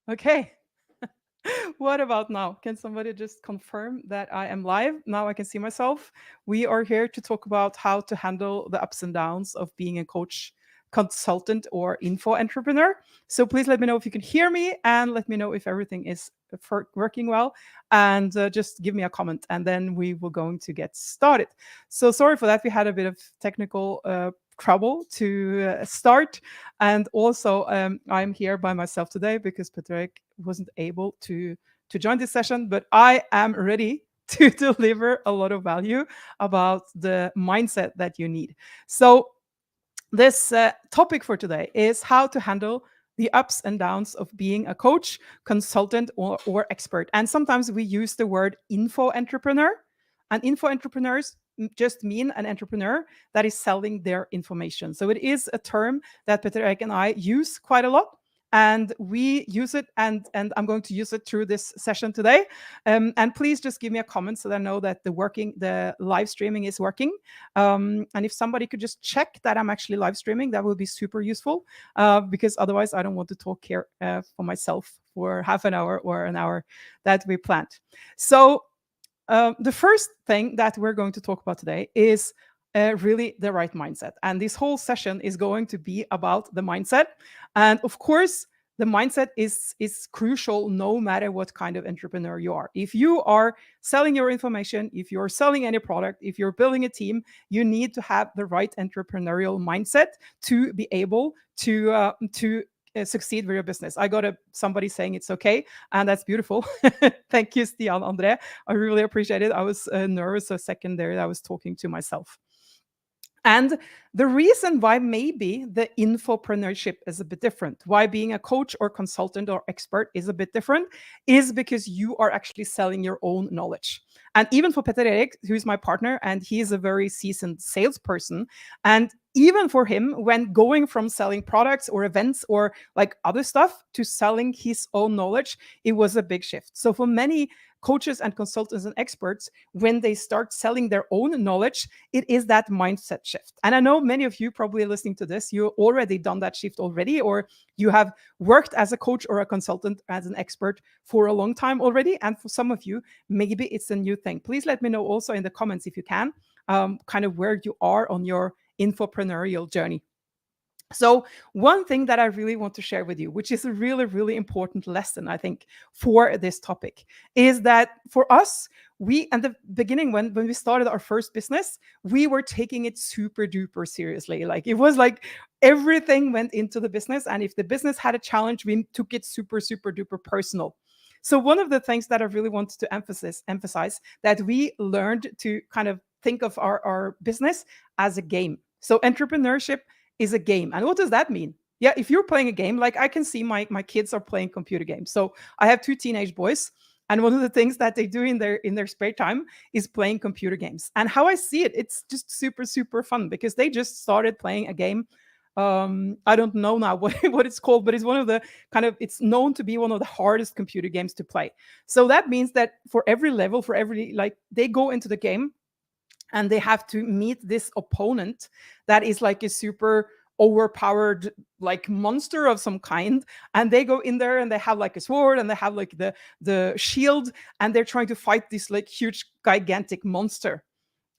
Okay. What about now? Can somebody just confirm that I am live? Now I can see myself. We are here to talk about how to handle the ups and downs of being a coach, consultant, or info entrepreneur. So please let me know if you can hear me and let me know if everything is working well. And just give me a comment and then we will going to get started. So sorry for that. We had a bit of technical trouble to start. And also, I'm here by myself today because Petter Erik wasn't able to join this session, but I am ready to deliver a lot of value about the mindset that you need. So this topic for today is how to handle the ups and downs of being a coach, consultant, or expert. And sometimes we use the word info entrepreneur. And info entrepreneurs just mean an entrepreneur that is selling their information. So it is a term that Petter Erik and I use quite a lot. And we use it, and I'm going to use it through this session today. And please just give me a comment so that I know that the live streaming is working. And if somebody could just check that I'm actually live streaming, that would be super useful because otherwise I don't want to talk here for myself for half an hour or an hour that we planned. So the first thing that we're going to talk about today is really the right mindset. And this whole session is going to be about the mindset. And of course, the mindset is crucial no matter what kind of entrepreneur you are. If you are selling your information, if you're selling any product, if you're building a team, you need to have the right entrepreneurial mindset to be able to succeed with your business. I got somebody saying it's okay, and that's beautiful. Thank you, Stian Andre. I really appreciate it. I was nervous a second there. I was talking to myself. And the reason why maybe the infopreneurship is a bit different, why being a coach or consultant or expert is a bit different, is because you are actually selling your own knowledge. And even for Petter Erik, who's my partner, and he is a very seasoned salesperson, and even for him, when going from selling products or events or like other stuff to selling his own knowledge, it was a big shift. So for many coaches and consultants and experts, when they start selling their own knowledge, it is that mindset shift. And I know many of you probably listening to this, you already done that shift already, or you have worked as a coach or a consultant as an expert for a long time already. And for some of you, maybe it's a new thing. Please let me know also in the comments if you can, kind of where you are on your infopreneurial journey. So one thing that I really want to share with you, which is a really, really important lesson, I think, for this topic, is that for us, we, at the beginning, when we started our first business, we were taking it super duper seriously. Like it was like everything went into the business. And if the business had a challenge, we took it super, super duper personal. So one of the things that I really wanted to emphasize that we learned to kind of think of our business as a game. So entrepreneurship is a game. And what does that mean? Yeah, if you're playing a game, like I can see my kids are playing computer games. So I have two teenage boys, and one of the things that they do in their spare time is playing computer games. And how I see it, it's just super super fun because they just started playing a game. I don't know now what it's called, but it's one of the kind of, it's known to be one of the hardest computer games to play. So that means that for every level, for every, like, they go into the game and they have to meet this opponent that is like a super overpowered like monster of some kind, and they go in there and they have like a sword and they have like the shield, and they're trying to fight this like huge gigantic monster.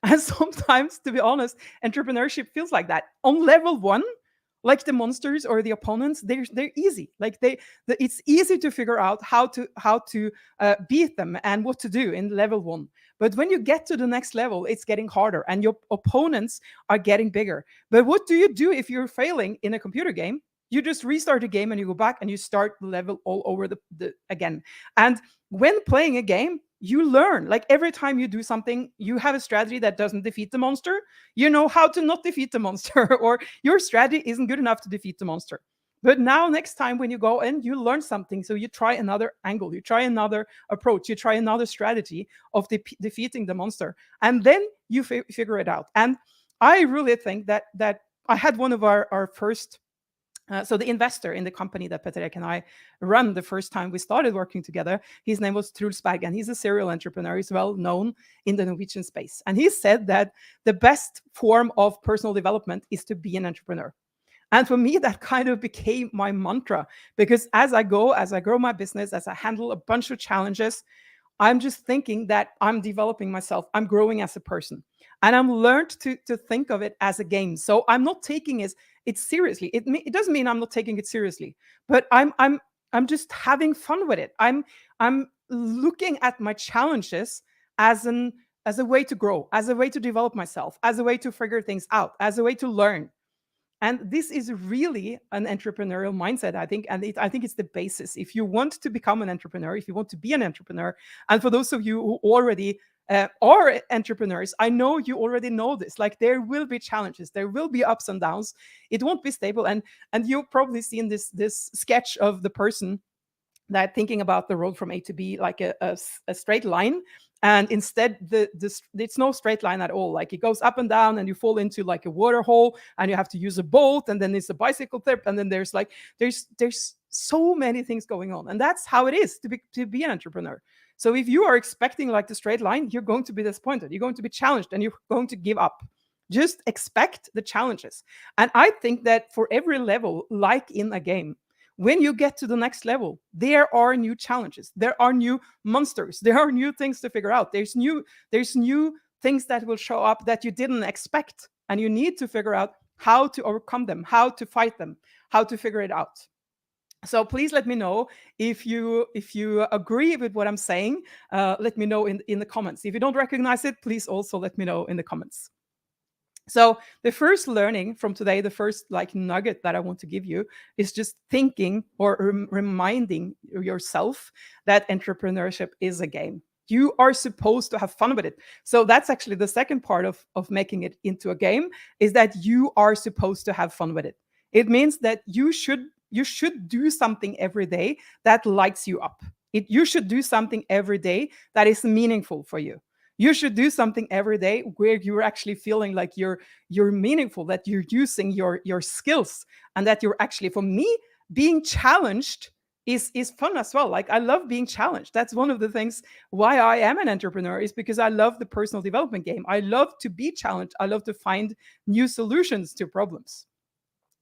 And sometimes, to be honest, entrepreneurship feels like that. On level one, like the monsters or the opponents, they're easy. Like it's easy to figure out how to beat them and what to do in level one. But when you get to the next level, it's getting harder, and your opponents are getting bigger. But what do you do if you're failing in a computer game? You just restart the game and you go back and you start the level all over the again. And when playing a game, you learn. Like every time you do something, you have a strategy that doesn't defeat the monster. You know how to not defeat the monster, or your strategy isn't good enough to defeat the monster. But now, next time when you go in, you learn something. So you try another angle, you try another approach, you try another strategy of defeating the monster, and then you figure it out. And I really think that I had one of our first so the investor in the company that Petter Erik and I run the first time we started working together, his name was Truls Berg, and he's a serial entrepreneur. He's well known in the Norwegian space. And he said that the best form of personal development is to be an entrepreneur. And for me, that kind of became my mantra, because as I grow my business, as I handle a bunch of challenges, I'm just thinking that I'm developing myself. I'm growing as a person. And I'm learned to think of it as a game. So I'm not taking it seriously. It doesn't mean I'm not taking it seriously, but I'm just having fun with it. I'm looking at my challenges as an as a way to grow, as a way to develop myself, as a way to figure things out, as a way to learn. And this is really an entrepreneurial mindset, I think. And I think it's the basis. If you want to become an entrepreneur, if you want to be an entrepreneur, and for those of you who already are entrepreneurs, I know you already know this. Like, there will be challenges, there will be ups and downs. It won't be stable. And you've probably seen this sketch of the person that thinking about the road from A to B like a straight line. And instead, it's no straight line at all. Like, it goes up and down, and you fall into like a water hole, and you have to use a boat, and then it's a bicycle trip, and then there's so many things going on. And that's how it is to be an entrepreneur. So if you are expecting like the straight line, you're going to be disappointed. You're going to be challenged, and you're going to give up. Just expect the challenges. And I think that for every level, like in a game, when you get to the next level, there are new challenges, there are new monsters, there are new things to figure out. There's new things that will show up that you didn't expect, and you need to figure out how to overcome them, how to fight them, how to figure it out. So please let me know if you agree with what I'm saying. Let me know in the comments. If you don't recognize it, please also let me know in the comments. So the first learning from today, the first like nugget that I want to give you, is just thinking or reminding yourself that entrepreneurship is a game. You are supposed to have fun with it. So that's actually the second part of making it into a game, is that you are supposed to have fun with it. It means that you should do something every day that lights you up. You should do something every day that is meaningful for you. You should do something every day where you're actually feeling like you're meaningful, that you're using your skills, and that you're actually, for me, being challenged is fun as well. Like, I love being challenged. That's one of the things why I am an entrepreneur, is because I love the personal development game. I love to be challenged. I love to find new solutions to problems.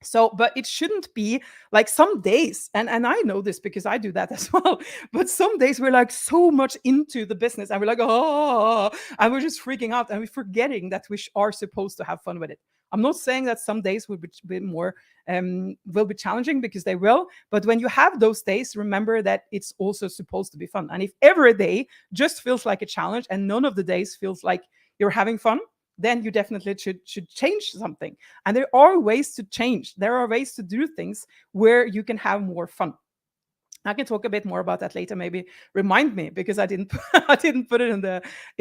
So, but it shouldn't be like some days, and I know this because I do that as well. But some days we're like so much into the business, and we're like, oh, and we're just freaking out, and we're forgetting that we are supposed to have fun with it. I'm not saying that some days will be more will be challenging, because they will. But when you have those days, remember that it's also supposed to be fun. And if every day just feels like a challenge, and none of the days feels like you're having fun, then you definitely should change something. And there are ways to change. There are ways to do things where you can have more fun. I can talk a bit more about that later. Maybe remind me, because I didn't I didn't put it in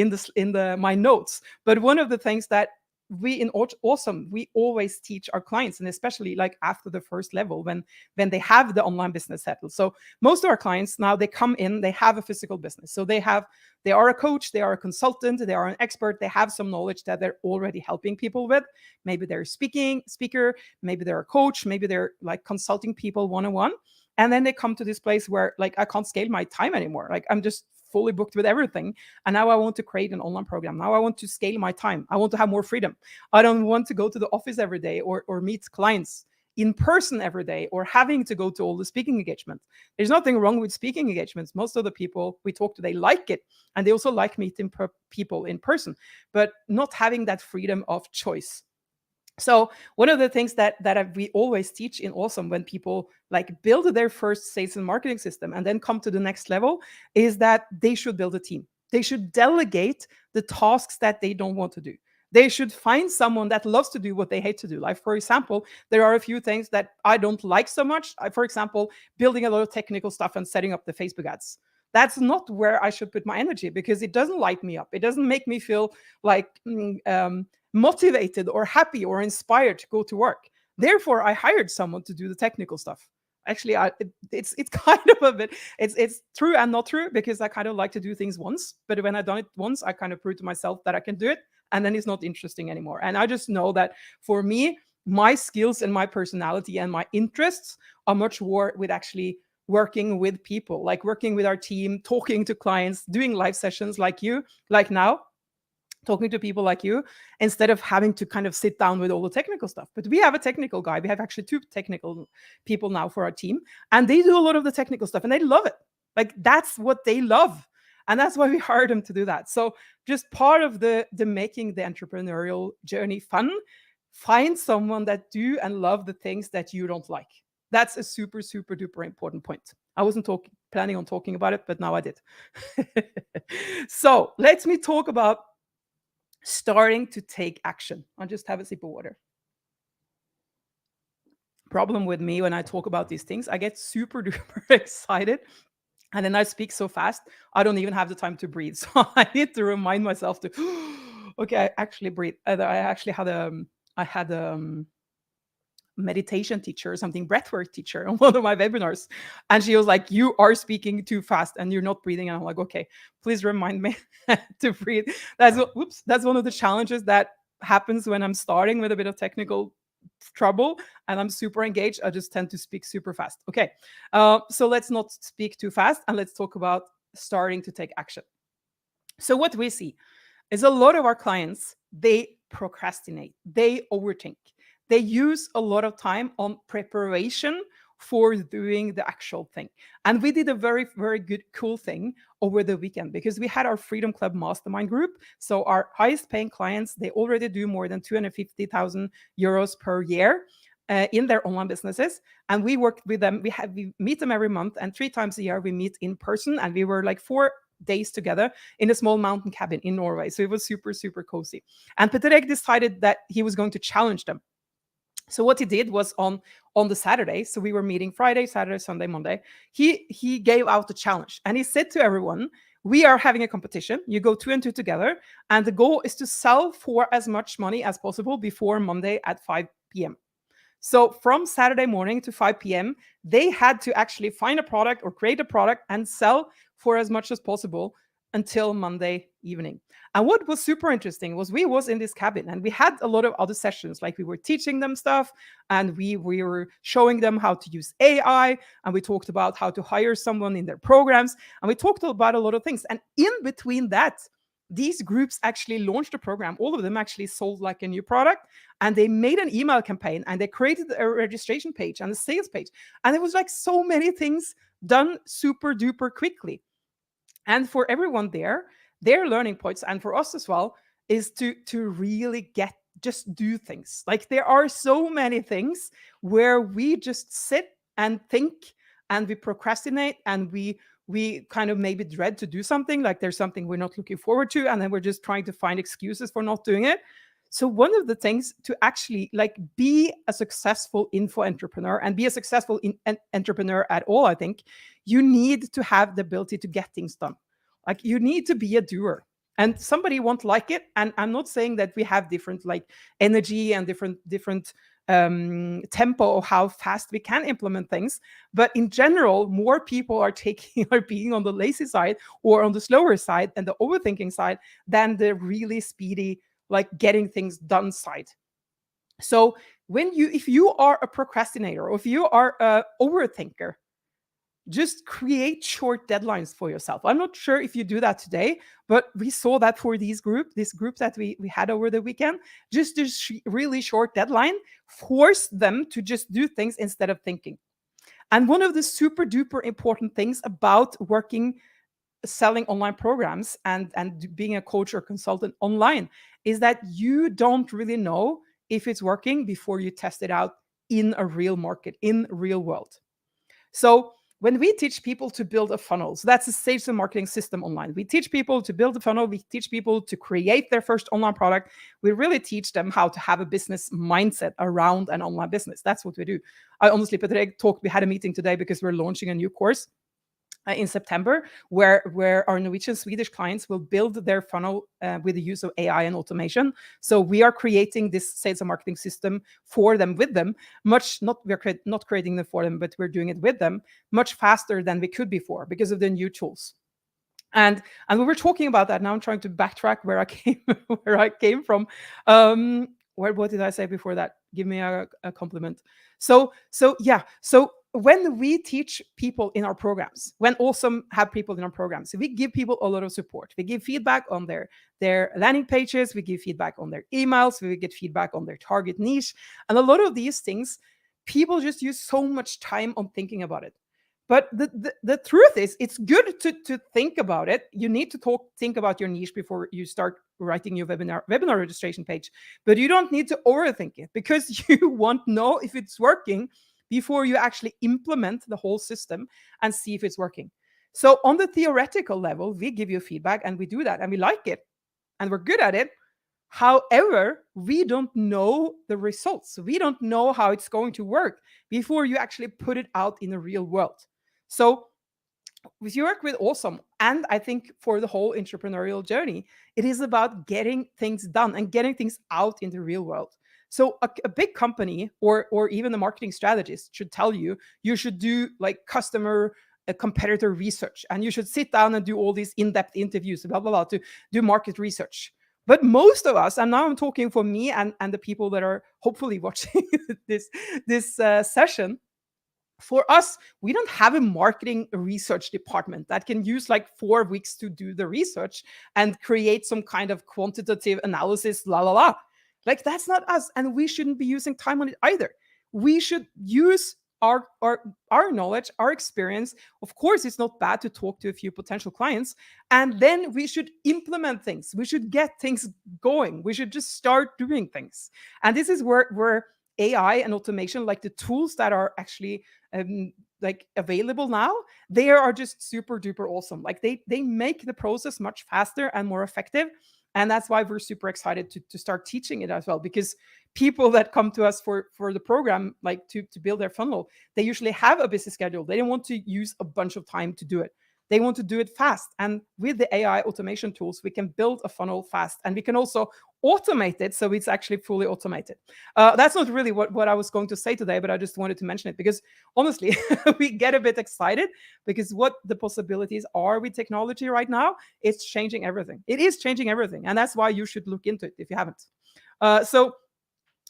the my notes. But one of the things that we in awesome, we always teach our clients, and especially like after the first level, when they have the online business settled. So most of our clients now, they come in, they have a physical business. So they are a coach, they are a consultant, they are an expert, they have some knowledge that they're already helping people with. Maybe they're speaker, maybe they're a coach, maybe they're like consulting people one-on-one. And then they come to this place where like I can't scale my time anymore. Like, I'm just fully booked with everything. And now I want to create an online program. Now I want to scale my time. I want to have more freedom. I don't want to go to the office every day, or meet clients in person every day, or having to go to all the speaking engagements. There's nothing wrong with speaking engagements. Most of the people we talk to, they like it. And they also like meeting people in person, but not having that freedom of choice. So one of the things that we always teach in Awesome, when people like build their first sales and marketing system and then come to the next level, is that they should build a team. They should delegate the tasks that they don't want to do. They should find someone that loves to do what they hate to do. Like, for example, there are a few things that I don't like so much. For example, building a lot of technical stuff and setting up the Facebook ads. That's not where I should put my energy, because it doesn't light me up. It doesn't make me feel like motivated or happy or inspired to go to work. Therefore, I hired someone to do the technical stuff. Actually, it's kind of a bit, it's true and not true, because I kind of like to do things once, but when I've done it once, I kind of prove to myself that I can do it, and then it's not interesting anymore. And I just know that for me, my skills and my personality and my interests are much more with actually working with people, like working with our team, talking to clients, doing live sessions like you, like now, talking to people like you instead of having to kind of sit down with all the technical stuff. But we have a technical guy. We have actually two technical people now for our team, and they do a lot of the technical stuff and they love it. Like that's what they love. And that's why we hired them to do that. So just part of the making the entrepreneurial journey fun, find someone that do and love the things that you don't like. That's a super, super duper important point. I wasn't planning on talking about it, but now I did. So let me talk about starting to take action. I'll just have a sip of water. Problem with me when I talk about these things, I get super duper excited and then I speak so fast, I don't even have the time to breathe. So I need to remind myself to, okay, I actually breathe. I actually had I had a meditation teacher or something, breathwork teacher on one of my webinars. And she was like, you are speaking too fast and you're not breathing. And I'm like, okay, please remind me to breathe. That's one of the challenges that happens when I'm starting with a bit of technical trouble and I'm super engaged. I just tend to speak super fast. Okay. So let's not speak too fast and let's talk about starting to take action. So what we see is a lot of our clients, they procrastinate, they overthink, they use a lot of time on preparation for doing the actual thing. And we did a very, very good, cool thing over the weekend because we had our Freedom Club mastermind group. So our highest paying clients, they already do more than 250,000 euros per year. In their online businesses, and we worked with them. We meet them every month, and 3 times a year we meet in person. And we were like 4 days together in a small mountain cabin in Norway. So it was super, super cozy. And Petter Erik decided that he was going to challenge them. So what he did was on the Saturday, so we were meeting Friday, Saturday, Sunday, Monday, he gave out the challenge and he said to everyone, we are having a competition. You go 2 and 2 together, and the goal is to sell for as much money as possible before Monday at 5 p.m. So from Saturday morning to 5 p.m., they had to actually find a product or create a product and sell for as much as possible until Monday evening. And what was super interesting was we was in this cabin and we had a lot of other sessions, like we were teaching them stuff and we were showing them how to use AI, and we talked about how to hire someone in their programs, and we talked about a lot of things. And in between that, these groups actually launched a program. All of them actually sold like a new product, and they made an email campaign and they created a registration page and a sales page. And it was like so many things done super duper quickly. And for everyone there, their learning points, and for us as well, is to really just do things. Like there are so many things where we just sit and think and we procrastinate and we kind of maybe dread to do something, like there's something we're not looking forward to, and then we're just trying to find excuses for not doing it. So one of the things to actually like be a successful info entrepreneur and be a successful entrepreneur at all, I think you need to have the ability to get things done. Like you need to be a doer. And somebody won't like it. And I'm not saying that we have different like energy and different tempo of how fast we can implement things. But in general, more people are are being on the lazy side or on the slower side and the overthinking side than the really speedy, like getting things done side. So if you are a procrastinator or if you are a overthinker, just create short deadlines for yourself. I'm not sure if you do that today, but we saw that for this group that we had over the weekend. Just a really short deadline, force them to just do things instead of thinking. And one of the super duper important things about selling online programs and being a coach or consultant online is that you don't really know if it's working before you test it out in a real market, in real world. So when we teach people to build a funnel, so that's a sales and marketing system online. We teach people to build a funnel. We teach people to create their first online product. We really teach them how to have a business mindset around an online business. That's what we do. I honestly, Petter Erik we had a meeting today because we're launching a new course in September, where our Norwegian Swedish clients will build their funnel with the use of AI and automation. So we are creating this sales and marketing system for them, with them, we're not creating them for them, but we're doing it with them much faster than we could before because of the new tools. And we were talking about that. Now I'm trying to backtrack where I came from. What did I say before that? Give me a compliment. So when we teach people in our programs, when Awesome have people in our programs, we give people a lot of support. We give feedback on their landing pages, we give feedback on their emails, we get feedback on their target niche. And a lot of these things, people just use so much time on thinking about it. But the truth is, it's good to think about it. You need to think about your niche before you start writing your webinar registration page. But you don't need to overthink it, because you won't know if it's working before you actually implement the whole system and see if it's working. So on the theoretical level, we give you feedback and we do that and we like it and we're good at it. However, we don't know the results. We don't know how it's going to work before you actually put it out in the real world. So if you work with Awesome, and I think for the whole entrepreneurial journey, it is about getting things done and getting things out in the real world. So a big company or even a marketing strategist should tell you should do like customer competitor research, and you should sit down and do all these in-depth interviews, blah blah blah, to do market research. But most of us, and now I'm talking for me and the people that are hopefully watching this session, for us, we don't have a marketing research department that can use like 4 weeks to do the research and create some kind of quantitative analysis, la la la. Like, that's not us, and we shouldn't be using time on it either. We should use our knowledge, our experience. Of course, it's not bad to talk to a few potential clients, and then we should implement things. We should get things going. We should just start doing things. And this is where AI and automation, like the tools that are actually like available now, they are just super duper awesome. Like they make the process much faster and more effective. And that's why we're super excited to start teaching it as well, because people that come to us for the program, like to build their funnel, they usually have a busy schedule. They don't want to use a bunch of time to do it. They want to do it fast. And with the AI automation tools, we can build a funnel fast, and we can also automate it so it's actually fully automated. That's not really what I was going to say today, but I just wanted to mention it because honestly, we get a bit excited because what the possibilities are with technology right now, it's changing everything. It is changing everything. And that's why you should look into it if you haven't. So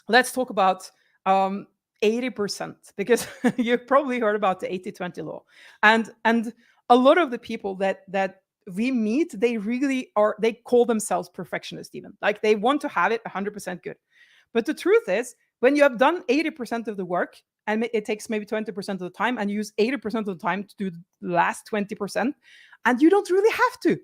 let's talk about 80%, because you've probably heard about the 80-20 law. And a lot of the people that we meet, they call themselves perfectionists even. Like they want to have it 100% good. But the truth is, when you have done 80% of the work, and it takes maybe 20% of the time, and you use 80% of the time to do the last 20%, and you don't really have to.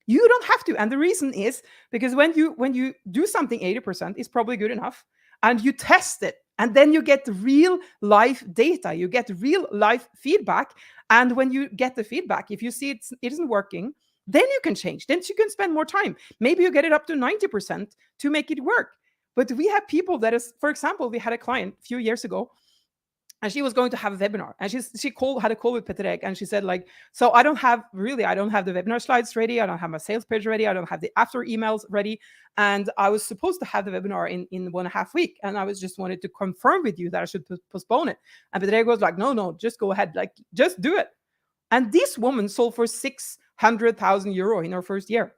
You don't have to. And the reason is because when you do something 80%, it's probably good enough, and you test it, and then you get real life data, you get real life feedback. And when you get the feedback, if you see it isn't working, then you can change. Then you can spend more time. Maybe you get it up to 90% to make it work. But we have people that is, for example, we had a client a few years ago, and she was going to have a webinar, and she had a call with Petter Erik, and she said, like, so I don't have the webinar slides ready, I don't have my sales page ready, I don't have the after emails ready, and I was supposed to have the webinar in 1.5 weeks, and I was just wanted to confirm with you that I should postpone it. And Petter Erik was like, no, just go ahead, like, just do it. And this woman sold for 600,000 euro in her first year.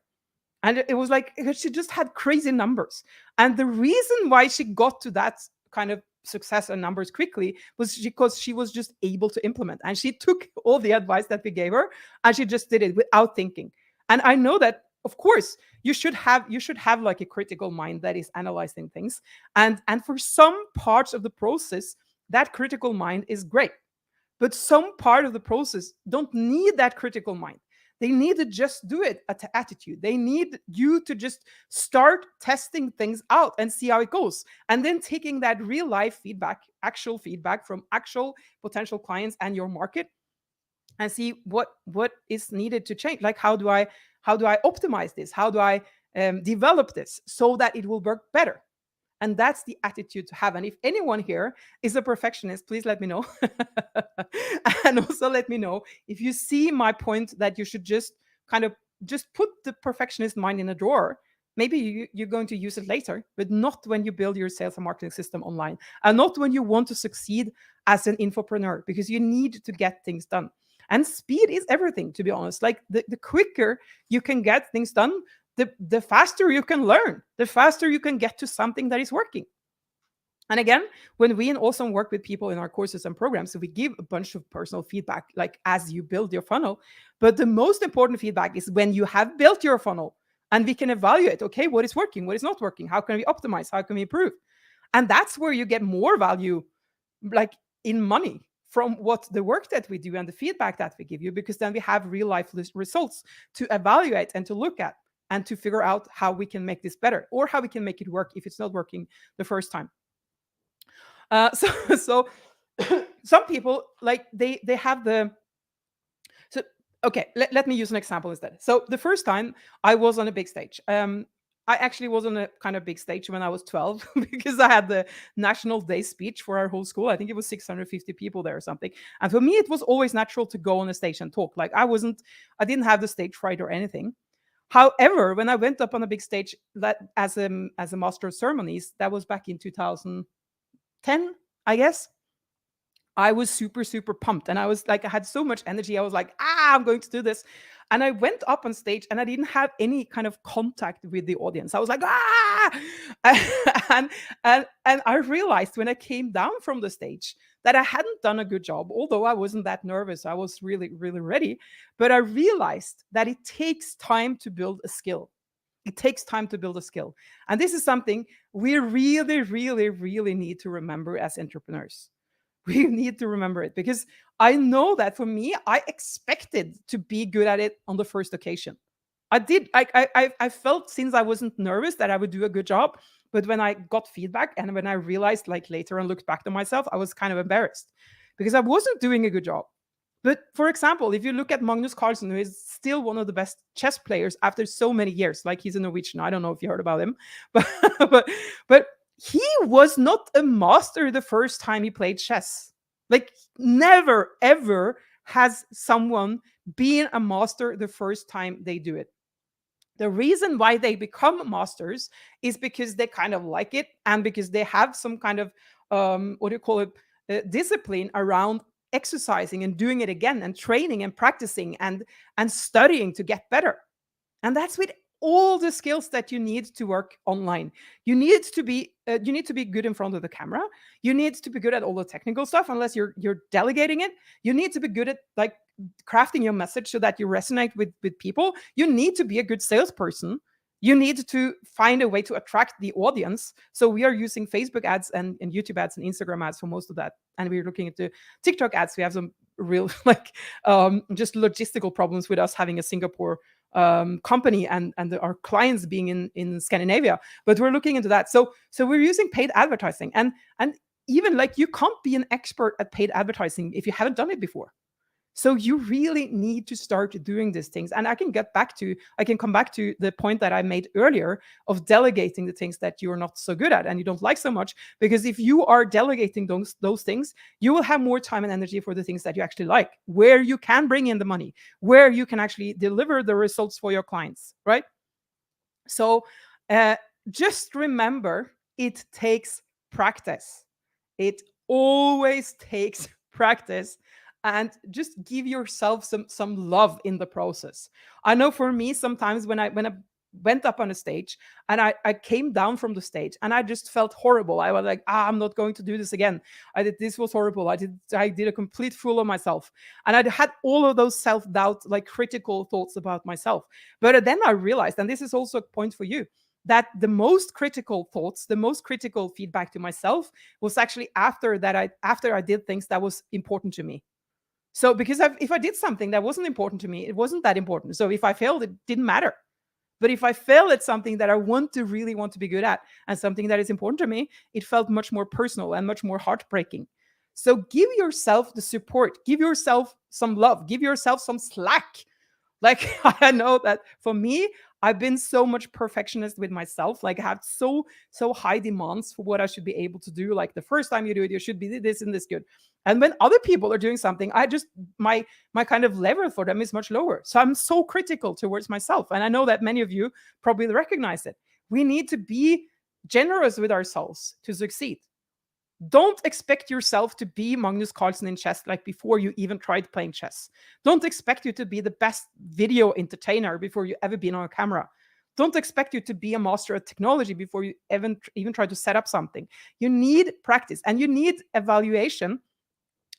And it was like, she just had crazy numbers. And the reason why she got to that kind of success and numbers quickly was because she was just able to implement, and she took all the advice that we gave her and she just did it without thinking. And I know that, of course, you should have like a critical mind that is analyzing things, and for some parts of the process that critical mind is great, but some part of the process don't need that critical mind. They need to just do it at attitude. They need you to just start testing things out and see how it goes. And then taking that real life feedback, actual feedback from actual potential clients and your market, and see what is needed to change. Like, how do I optimize this? How do I develop this so that it will work better? And that's the attitude to have. And if anyone here is a perfectionist, please let me know. And also let me know if you see my point that you should just kind of just put the perfectionist mind in a drawer. Maybe you're going to use it later, but not when you build your sales and marketing system online, and not when you want to succeed as an infopreneur, because you need to get things done. And speed is everything, to be honest. Like the quicker you can get things done, the faster you can learn, the faster you can get to something that is working. And again, when we in Awesome work with people in our courses and programs, so we give a bunch of personal feedback, like as you build your funnel. But the most important feedback is when you have built your funnel and we can evaluate, okay, what is working, what is not working, how can we optimize, how can we improve? And that's where you get more value, like in money, from what the work that we do and the feedback that we give you, because then we have real life results to evaluate and to look at and to figure out how we can make this better or how we can make it work if it's not working the first time. So so some people, like they have the so okay, let me use an example instead. So the first time I was on a big stage, I actually was on a kind of big stage when I was 12 because I had the national day speech for our whole school. I think it was 650 people there or something. And for me, it was always natural to go on a stage and talk. Like I didn't have the stage fright or anything. However, when I went up on a big stage that as a master of ceremonies, that was back in 2010, I guess. I was super, super pumped. And I was like, I had so much energy. I was like, I'm going to do this. And I went up on stage and I didn't have any kind of contact with the audience. I was like, ah. and, and I realized when I came down from the stage that I hadn't done a good job, although I wasn't that nervous. I was really, really ready. But I realized that it takes time to build a skill. It takes time to build a skill. And this is something we really, really, really need to remember as entrepreneurs. We need to remember it because I know that for me, I expected to be good at it on the first occasion. I did. I felt since I wasn't nervous that I would do a good job. But when I got feedback and when I realized, like later and looked back to myself, I was kind of embarrassed because I wasn't doing a good job. But for example, if you look at Magnus Carlsen, who is still one of the best chess players after so many years, like he's a Norwegian. I don't know if you heard about him, but but but he was not a master the first time he played chess. Like never ever has someone been a master the first time they do it. The reason why they become masters is because they kind of like it and because they have some kind of what do you call it, discipline around exercising and doing it again and training and practicing and studying to get better. And that's with all the skills that you need to work online. You need to be good in front of the camera. You need to be good at all the technical stuff, unless you're delegating it. You need to be good at like crafting your message so that you resonate with people. You need to be a good salesperson. You need to find a way to attract the audience. So we are using Facebook ads and YouTube ads and Instagram ads for most of that. And we're looking into TikTok ads. We have some real like just logistical problems with us having a Singapore company and our clients being in Scandinavia. But we're looking into that. So we're using paid advertising, and even like you can't be an expert at paid advertising if you haven't done it before. So you really need to start doing these things. And I can come back to the point that I made earlier of delegating the things that you're not so good at and you don't like so much. Because if you are delegating those things, you will have more time and energy for the things that you actually like, where you can bring in the money, where you can actually deliver the results for your clients, right? So uh, just remember, it takes practice. It always takes practice, and just give yourself some love in the process. I know for me, sometimes when I went up on a stage and I came down from the stage and I just felt horrible. I was like, I'm not going to do this again. This was horrible. I did a complete fool of myself. And I had all of those self-doubt, like critical thoughts about myself. But then I realized, and this is also a point for you, that the most critical thoughts, the most critical feedback to myself was actually after I did things that was important to me. So because if I did something that wasn't important to me, it wasn't that important. So if I failed, it didn't matter. But if I fail at something that I really want to be good at and something that is important to me, it felt much more personal and much more heartbreaking. So give yourself the support, give yourself some love, give yourself some slack. Like I know that for me, I've been so much perfectionist with myself. Like I have so high demands for what I should be able to do. Like the first time you do it, you should be this and this good. And when other people are doing something, I just my kind of level for them is much lower. So I'm so critical towards myself. And I know that many of you probably recognize it. We need to be generous with ourselves to succeed. Don't expect yourself to be Magnus Carlsen in chess like before you even tried playing chess. Don't expect you to be the best video entertainer before you ever been on a camera. don't expect you to be a master at technology before you even try to set up something. You need practice and you need evaluation,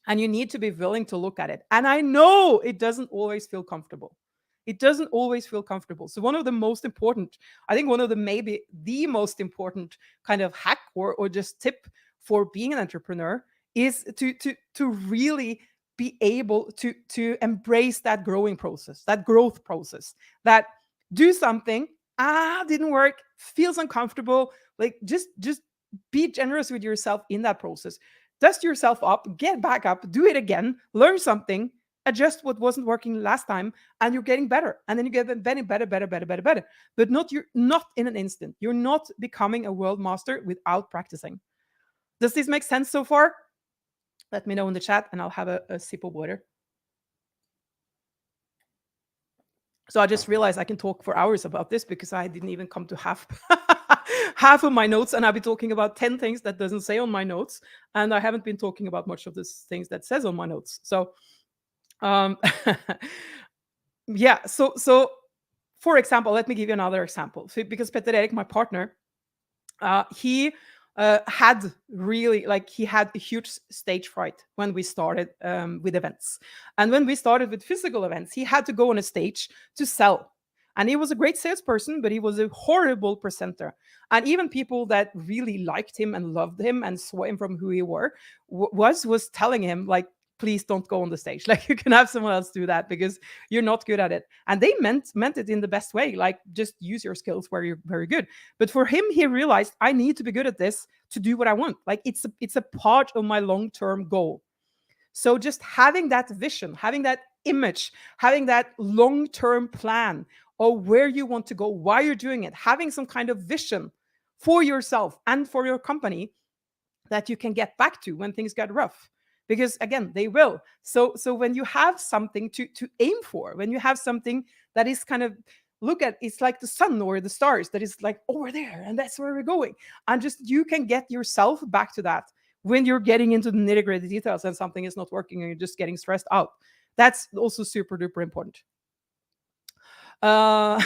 and you need to be willing to look at it. And I know it doesn't always feel comfortable. It doesn't always feel comfortable. So one of the most important, I think one of the maybe the most important kind of hack or just tip for being an entrepreneur is to really be able to embrace that growing process, that growth process, that do something, didn't work, feels uncomfortable, like just be generous with yourself in that process. Dust yourself up, get back up, do it again, learn something, adjust what wasn't working last time, and you're getting better. And then you get better, better, better, better, better, better. But not you're not in an instant. You're not becoming a world master without practicing. Does this make sense so far? Let me know in the chat, and I'll have a sip of water. So I just realized I can talk for hours about this because I didn't even come to half half of my notes, and I'll be talking about 10 things that doesn't say on my notes, and I haven't been talking about much of these things that says on my notes. So um yeah, so for example, let me give you another example. So, because Petter Erik, my partner, he had really, like, he had a huge stage fright when we started with events. And when we started with physical events, he had to go on a stage to sell. And he was a great salesperson, but he was a horrible presenter. And even people that really liked him and loved him and saw him from who he was telling him, like, please don't go on the stage. Like, you can have someone else do that because you're not good at it. And they meant it in the best way. Like, just use your skills where you're very good. But for him, he realized, I need to be good at this to do what I want. Like, it's a part of my long-term goal. So just having that vision, having that image, having that long-term plan of where you want to go, why you're doing it, having some kind of vision for yourself and for your company that you can get back to when things get rough. Because again, they will. So when you have something to aim for, when you have something that is kind of, look at, it's like the sun or the stars that is like over there, and that's where we're going. And just you can get yourself back to that when you're getting into the nitty-gritty details and something is not working and you're just getting stressed out. That's also super duper important. uh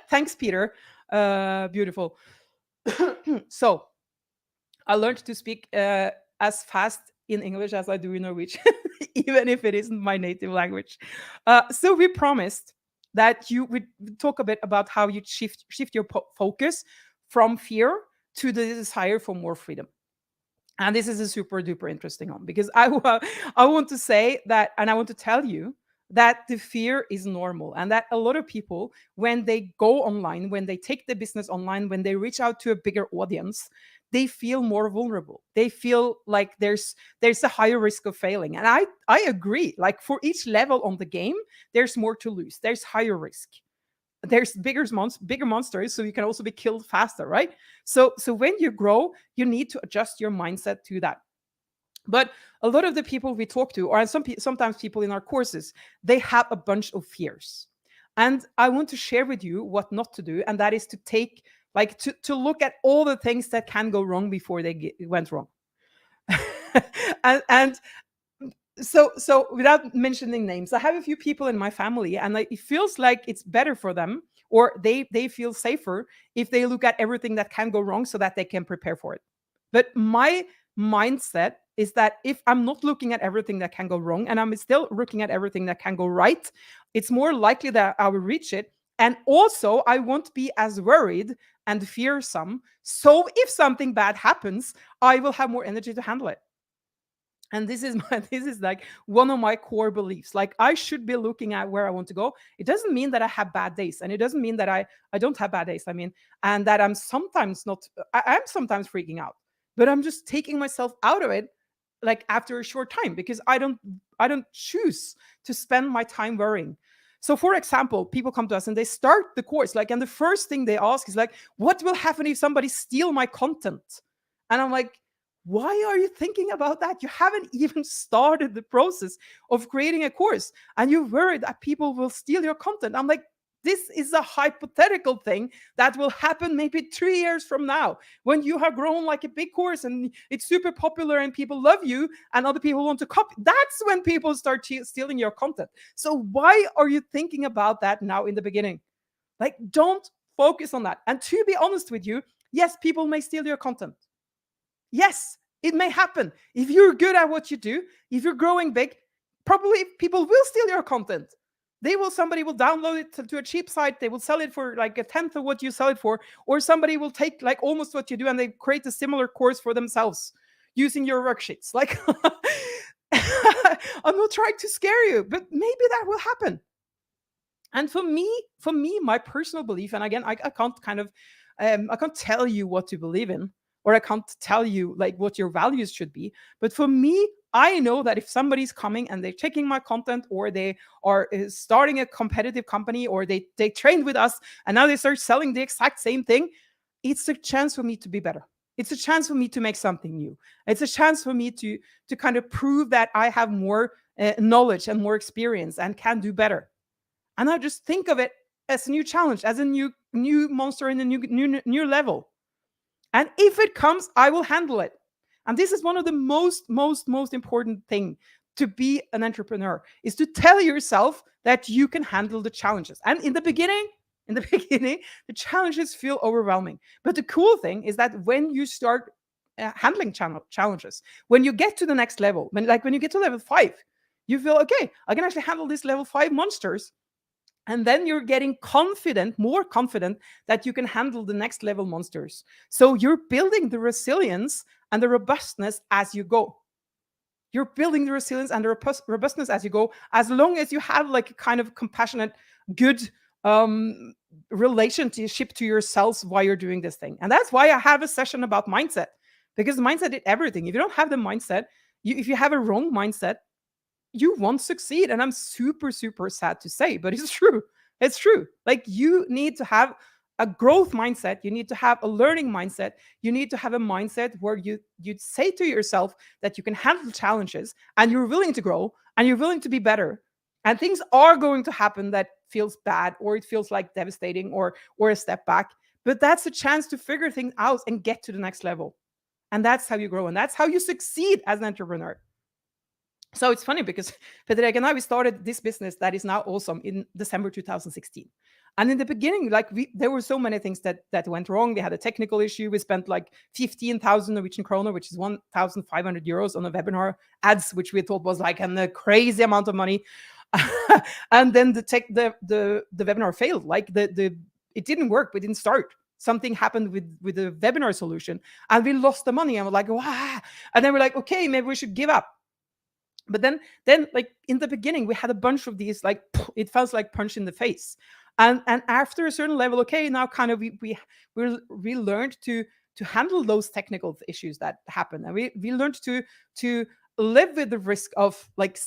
Thanks, Peter. Beautiful. So I learned to speak as fast in English as I do in Norwegian, even if it isn't my native language. So we promised that you would talk a bit about how you shift your focus from fear to the desire for more freedom. And this is a super duper interesting one because I want to say that, and I want to tell you that the fear is normal, and that a lot of people, when they go online, when they take the business online, when they reach out to a bigger audience, they feel more vulnerable. They feel like there's a higher risk of failing. And I agree. Like, for each level on the game, there's more to lose. There's higher risk. There's bigger monsters, so you can also be killed faster, right? So when you grow, you need to adjust your mindset to that. But a lot of the people we talk to, or sometimes people in our courses, they have a bunch of fears. And I want to share with you what not to do, and that is to take, like, to look at all the things that can go wrong before they went wrong. and so without mentioning names, I have a few people in my family, and it feels like it's better for them, or they feel safer if they look at everything that can go wrong so that they can prepare for it. But my mindset is that if I'm not looking at everything that can go wrong and I'm still looking at everything that can go right, it's more likely that I will reach it. And also, I won't be as worried and fearsome. So if something bad happens, I will have more energy to handle it. And this is this is like one of my core beliefs. Like, I should be looking at where I want to go. It doesn't mean that I have bad days, and it doesn't mean that I don't have bad days. I mean, and that I'm sometimes not, I'm sometimes freaking out, but I'm just taking myself out of it, like, after a short time, because I don't choose to spend my time worrying. So for example, people come to us and they start the course, like, and the first thing they ask is like, what will happen if somebody steal my content? And I'm like, why are you thinking about that? You haven't even started the process of creating a course, and you're worried that people will steal your content. I'm like, this is a hypothetical thing that will happen maybe 3 years from now, when you have grown like a big course and it's super popular and people love you and other people want to copy. That's when people start stealing your content. So why are you thinking about that now in the beginning? Like, don't focus on that. And to be honest with you, yes, people may steal your content. Yes, it may happen. If you're good at what you do, if you're growing big, probably people will steal your content. Somebody will download it to a cheap site. They will sell it for like a tenth of what you sell it for, or somebody will take like almost what you do and they create a similar course for themselves using your worksheets. Like, I'm not trying to scare you, but maybe that will happen. And for me, my personal belief, and again, I can't kind of, I can't tell you what to believe in, or I can't tell you like what your values should be. But for me, I know that if somebody's coming and they're checking my content, or they are starting a competitive company, or they trained with us and now they start selling the exact same thing, it's a chance for me to be better. It's a chance for me to make something new. It's a chance for me to kind of prove that I have more knowledge and more experience and can do better. And I just think of it as a new challenge, as a new monster in a new level. And if it comes, I will handle it. And this is one of the most important thing to be an entrepreneur, is to tell yourself that you can handle the challenges. And in the beginning, the challenges feel overwhelming. But the cool thing is that when you start handling challenges, when you get to the next level, when you get to level 5, you feel, okay, I can actually handle these level 5 monsters. And then you're getting more confident that you can handle the next level monsters. So you're building the resilience and the robustness as you go. You're building the resilience and the robustness as you go, as long as you have like a kind of compassionate, good relationship to yourselves while you're doing this thing. And that's why I have a session about mindset, because mindset is everything. If you don't have the mindset, if you have a wrong mindset, you won't succeed. And I'm super, super sad to say, but it's true. It's true. Like, you need to have a growth mindset. You need to have a learning mindset. You need to have a mindset where you say to yourself that you can handle challenges and you're willing to grow and you're willing to be better. And things are going to happen that feels bad, or it feels like devastating, or a step back. But that's a chance to figure things out and get to the next level. And that's how you grow. And that's how you succeed as an entrepreneur. So it's funny because Petter Erik and I, we started this business that is now awesome in December 2016. And in the beginning, like, there were so many things that went wrong. We had a technical issue. We spent like 15,000 Norwegian kroner, which is 1,500 euros on a webinar ads, which we thought was like a crazy amount of money. And then the webinar failed. Like, it didn't work. We didn't start. Something happened with the webinar solution, and we lost the money. And we're like, wow. And then we're like, okay, maybe we should give up. But then like in the beginning, we had a bunch of these, like, it felt like punch in the face. And after a certain level, okay, now kind of we learned to handle those technical issues that happen. And we learned to live with the risk of like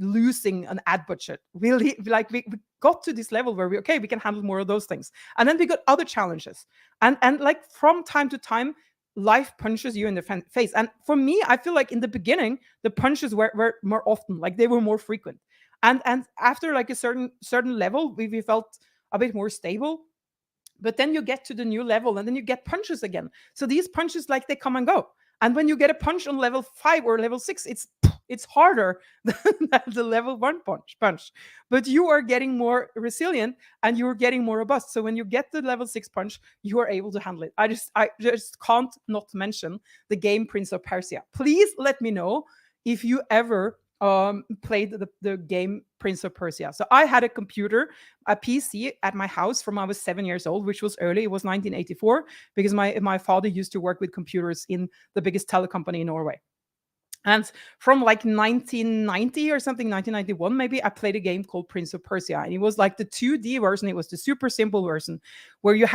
losing an ad budget. Really, like, we got to this level where we can handle more of those things. And then we got other challenges. And like, from time to time, life punches you in the face. And for me, I feel like in the beginning, the punches were more often, like they were more frequent. And after like a certain level, we felt a bit more stable. But then you get to the new level and then you get punches again. So these punches, like, they come and go. And when you get a punch on level 5 or level 6, it's harder than the level 1 punch. But you are getting more resilient and you're getting more robust. So when you get the level 6 punch, you are able to handle it. I just can't not mention the game Prince of Persia. Please let me know if you ever played the game Prince of Persia. So I had a PC at my house from I was 7 years old, which was early. It was 1984, because my father used to work with computers in the biggest telecompany in Norway. And from like 1990 or something, 1991 maybe, I played a game called Prince of Persia. And it was like the 2D version. It was the super simple version where you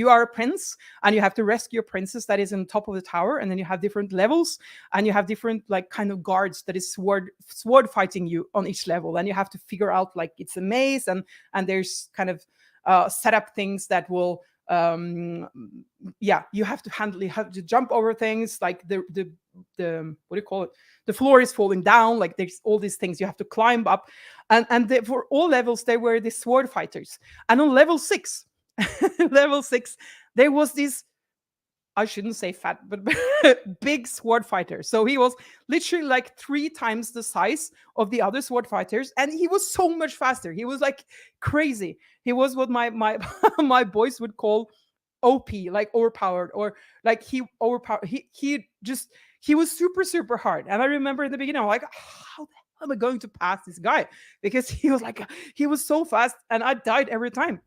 are a prince and you have to rescue a princess that is on top of the tower. And then you have different levels and you have different like kind of guards that is sword fighting you on each level. And you have to figure out, like, it's a maze and there's kind of set up things that will you have to handle, you have to jump over things, like the what do you call it, the floor is falling down, like there's all these things you have to climb up, and for all levels there were these sword fighters. And on level 6 level 6 there was this I shouldn't say fat, but big sword fighter. So he was literally like 3 times the size of the other sword fighters, and he was so much faster. He was like crazy. He was what my my boys would call OP, like overpowered, or like he overpowered. He was super super hard. And I remember in the beginning, I'm like, how the hell am I going to pass this guy? Because he was like, he was so fast, and I died every time.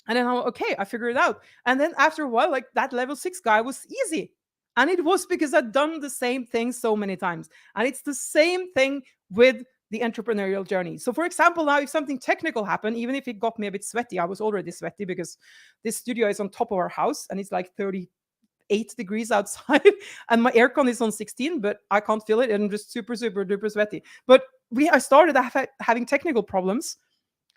And then I'm like, okay, I figured it out. And then after a while, like that level 6 guy was easy. And it was because I'd done the same thing so many times. And it's the same thing with the entrepreneurial journey. So, for example, now if something technical happened, even if it got me a bit sweaty, I was already sweaty because this studio is on top of our house and it's like 38 degrees outside and my aircon is on 16, but I can't feel it and I'm just super, super duper sweaty. But I started having technical problems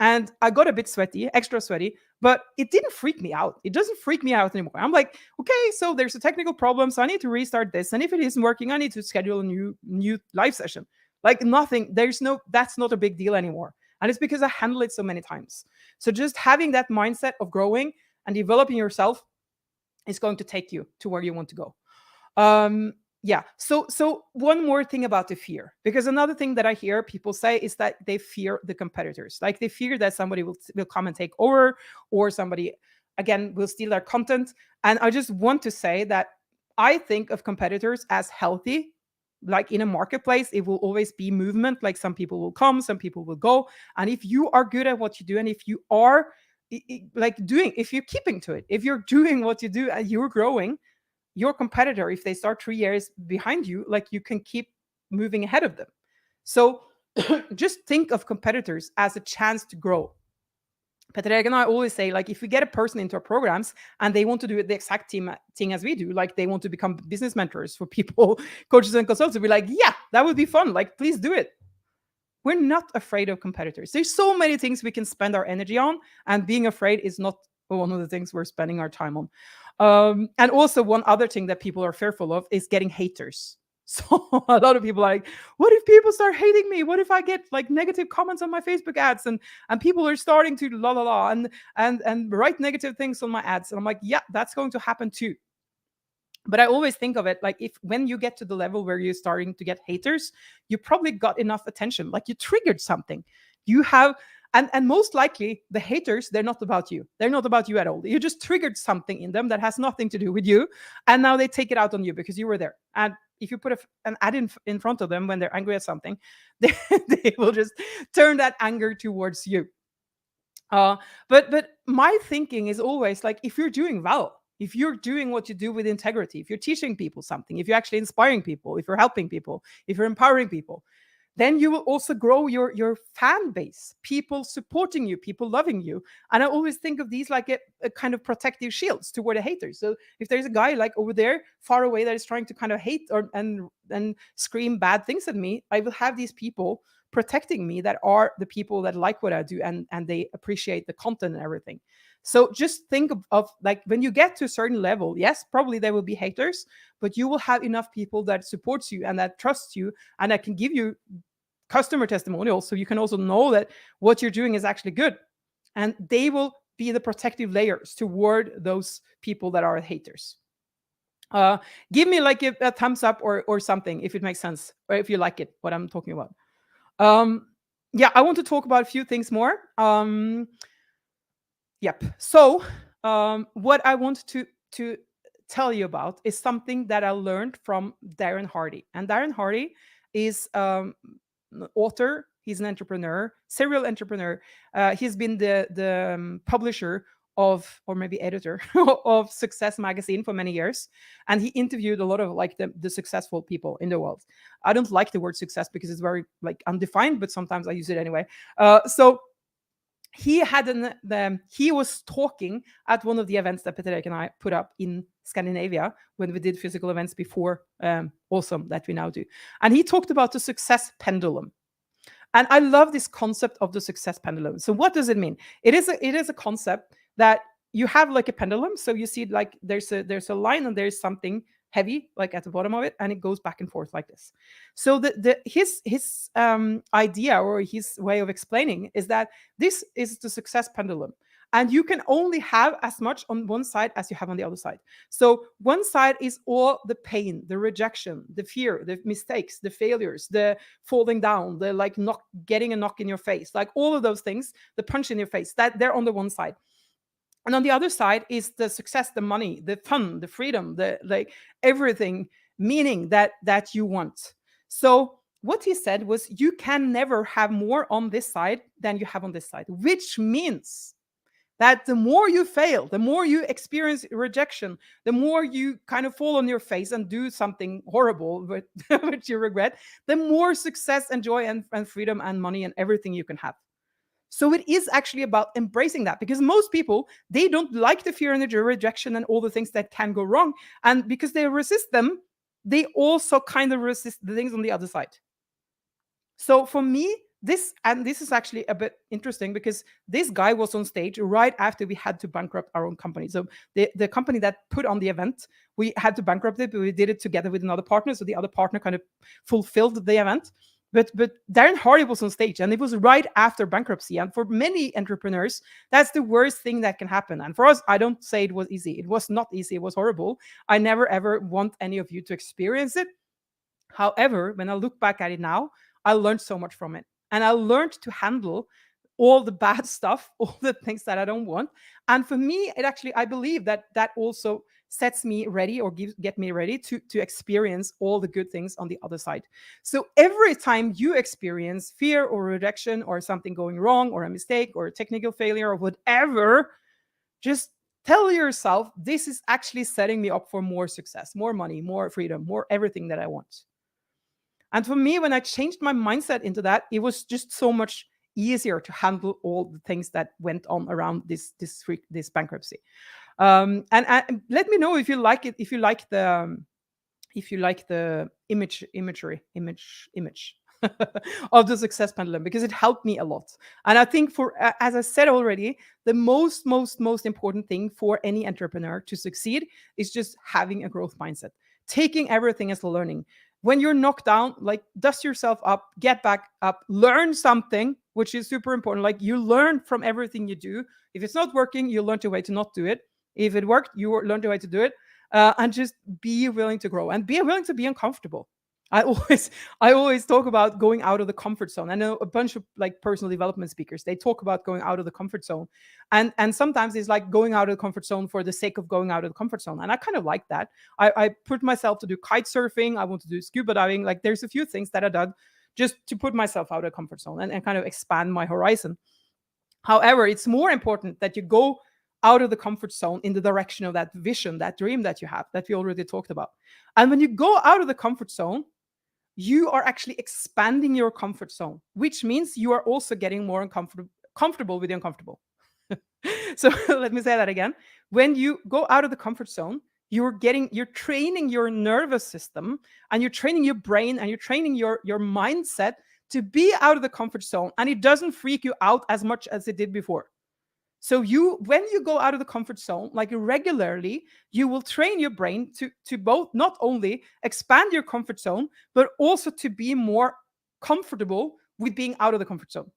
and I got a bit sweaty, extra sweaty, but it didn't freak me out. It doesn't freak me out anymore. I'm like, okay, so there's a technical problem, so I need to restart this. And if it isn't working, I need to schedule a new live session. Like nothing, that's not a big deal anymore. And it's because I handle it so many times. So just having that mindset of growing and developing yourself is going to take you to where you want to go. Um, yeah. So one more thing about the fear, because another thing that I hear people say is that they fear the competitors. Like they fear that somebody will come and take over, or somebody again will steal their content. And I just want to say that I think of competitors as healthy. Like in a marketplace, it will always be movement. Like some people will come, some people will go. And if you are good at what you do, and if you are if you're keeping to it, if you're doing what you do and you're growing, your competitor, if they start 3 years behind you, like you can keep moving ahead of them. So just think of competitors as a chance to grow. Petter Erik and I always say, like, if we get a person into our programs and they want to do the exact thing as we do, like they want to become business mentors for people, coaches and consultants, we're like, yeah, that would be fun. Like, please do it. We're not afraid of competitors. There's so many things we can spend our energy on, and being afraid is not one of the things we're spending our time on. And also, one other thing that people are fearful of is getting haters. So a lot of people are like, what if people start hating me? What if I get like negative comments on my Facebook ads, and people are starting to la la la and write negative things on my ads? And I'm like, yeah, that's going to happen too. But I always think of it like, if when you get to the level where you're starting to get haters, you probably got enough attention, like you triggered something. You have, and most likely the haters, they're not about you. They're not about you at all. You just triggered something in them that has nothing to do with you, and now they take it out on you because you were there. And if you put an ad in front of them when they're angry at something, they will just turn that anger towards you. But my thinking is always like, if you're doing well, if you're doing what you do with integrity, if you're teaching people something, if you're actually inspiring people, if you're helping people, if you're empowering people, then you will also grow your fan base, people supporting you, people loving you. And I always think of these like a kind of protective shields toward the haters. So if there's a guy like over there far away that is trying to kind of hate and scream bad things at me, I will have these people protecting me that are the people that like what I do, and they appreciate the content and everything. So just think of like, when you get to a certain level, yes, probably there will be haters, but you will have enough people that supports you and that trusts you and that can give you customer testimonials, so you can also know that what you're doing is actually good. And they will be the protective layers toward those people that are haters. Give me like a thumbs up or something if it makes sense, or if you like it, what I'm talking about. Yeah, I want to talk about a few things more. Yep. So, what I want to tell you about is something that I learned from Darren Hardy. And Darren Hardy is an author. He's an entrepreneur, serial entrepreneur. He's been the publisher of, or maybe editor of Success Magazine for many years, and he interviewed a lot of like the successful people in the world. I don't like the word success because it's very like undefined, but sometimes I use it anyway. So he was talking at one of the events that Petter Erik and I put up in Scandinavia when we did physical events before Awesome that we now do. And he talked about the success pendulum. And I love this concept of the success pendulum. So what does it mean? It is a concept that you have like a pendulum. So you see like there's a line and there's something heavy like at the bottom of it, and it goes back and forth like this. So his idea, or his way of explaining, is that this is the success pendulum, And you can only have as much on one side as you have on the other side. So one side is all the pain, the rejection, the fear, the mistakes, the failures, the falling down, the like knock, getting a knock in your face, like all of those things, the punch in your face, that they're on the one side. And on the other side is the success, the money, the fun, the freedom, the like everything, meaning that you want. So what he said was, you can never have more on this side than you have on this side, which means that the more you fail, the more you experience rejection, the more you kind of fall on your face and do something horrible which you regret, the more success and joy and freedom and money and everything you can have. So it is actually about embracing that, because most people, they don't like the fear and the rejection and all the things that can go wrong. And because they resist them, they also kind of resist the things on the other side. So for me, this is actually a bit interesting, because this guy was on stage right after we had to bankrupt our own company. So the company that put on the event, we had to bankrupt it, but we did it together with another partner. So the other partner kind of fulfilled the event. But Darren Hardy was on stage, and it was right after bankruptcy. And for many entrepreneurs, that's the worst thing that can happen. And for us, I don't say it was easy. It was not easy. It was horrible. I never ever want any of you to experience it. However, when I look back at it now, I learned so much from it. And I learned to handle all the bad stuff, all the things that I don't want. And for me, it actually, I believe that that also sets me ready, or get me ready to experience all the good things on the other side. So every time you experience fear or rejection or something going wrong or a mistake or a technical failure or whatever, just tell yourself, this is actually setting me up for more success, more money, more freedom, more everything that I want. And for me, when I changed my mindset into that, it was just so much easier to handle all the things that went on around this bankruptcy. And let me know if you like it, if you like the image of the success pendulum, because it helped me a lot. And I think, for as I said already, the most important thing for any entrepreneur to succeed is just having a growth mindset, taking everything as a learning. When you're knocked down, like, dust yourself up, get back up, learn something, which is super important. Like, you learn from everything you do. If it's not working, you learn the way to not do it. If it worked, you learn the way to do it. And just be willing to grow and be willing to be uncomfortable. I always, I always talk about going out of the comfort zone. I know a bunch of like personal development speakers. They talk about going out of the comfort zone, and sometimes it's like going out of the comfort zone for the sake of going out of the comfort zone. And I kind of like that. I put myself to do kite surfing. I want to do scuba diving. Like, there's a few things that I done just to put myself out of the comfort zone and kind of expand my horizon. However, it's more important that you go out of the comfort zone in the direction of that vision, that dream that you have, that we already talked about. And when you go out of the comfort zone, you are actually expanding your comfort zone, which means you are also getting more comfortable with the uncomfortable. So let me say that again. When you go out of the comfort zone, you're training your nervous system, and you're training your brain, and you're training your mindset to be out of the comfort zone, and it doesn't freak you out as much as it did before. So when you go out of the comfort zone, like regularly, you will train your brain to both not only expand your comfort zone, but also to be more comfortable with being out of the comfort zone.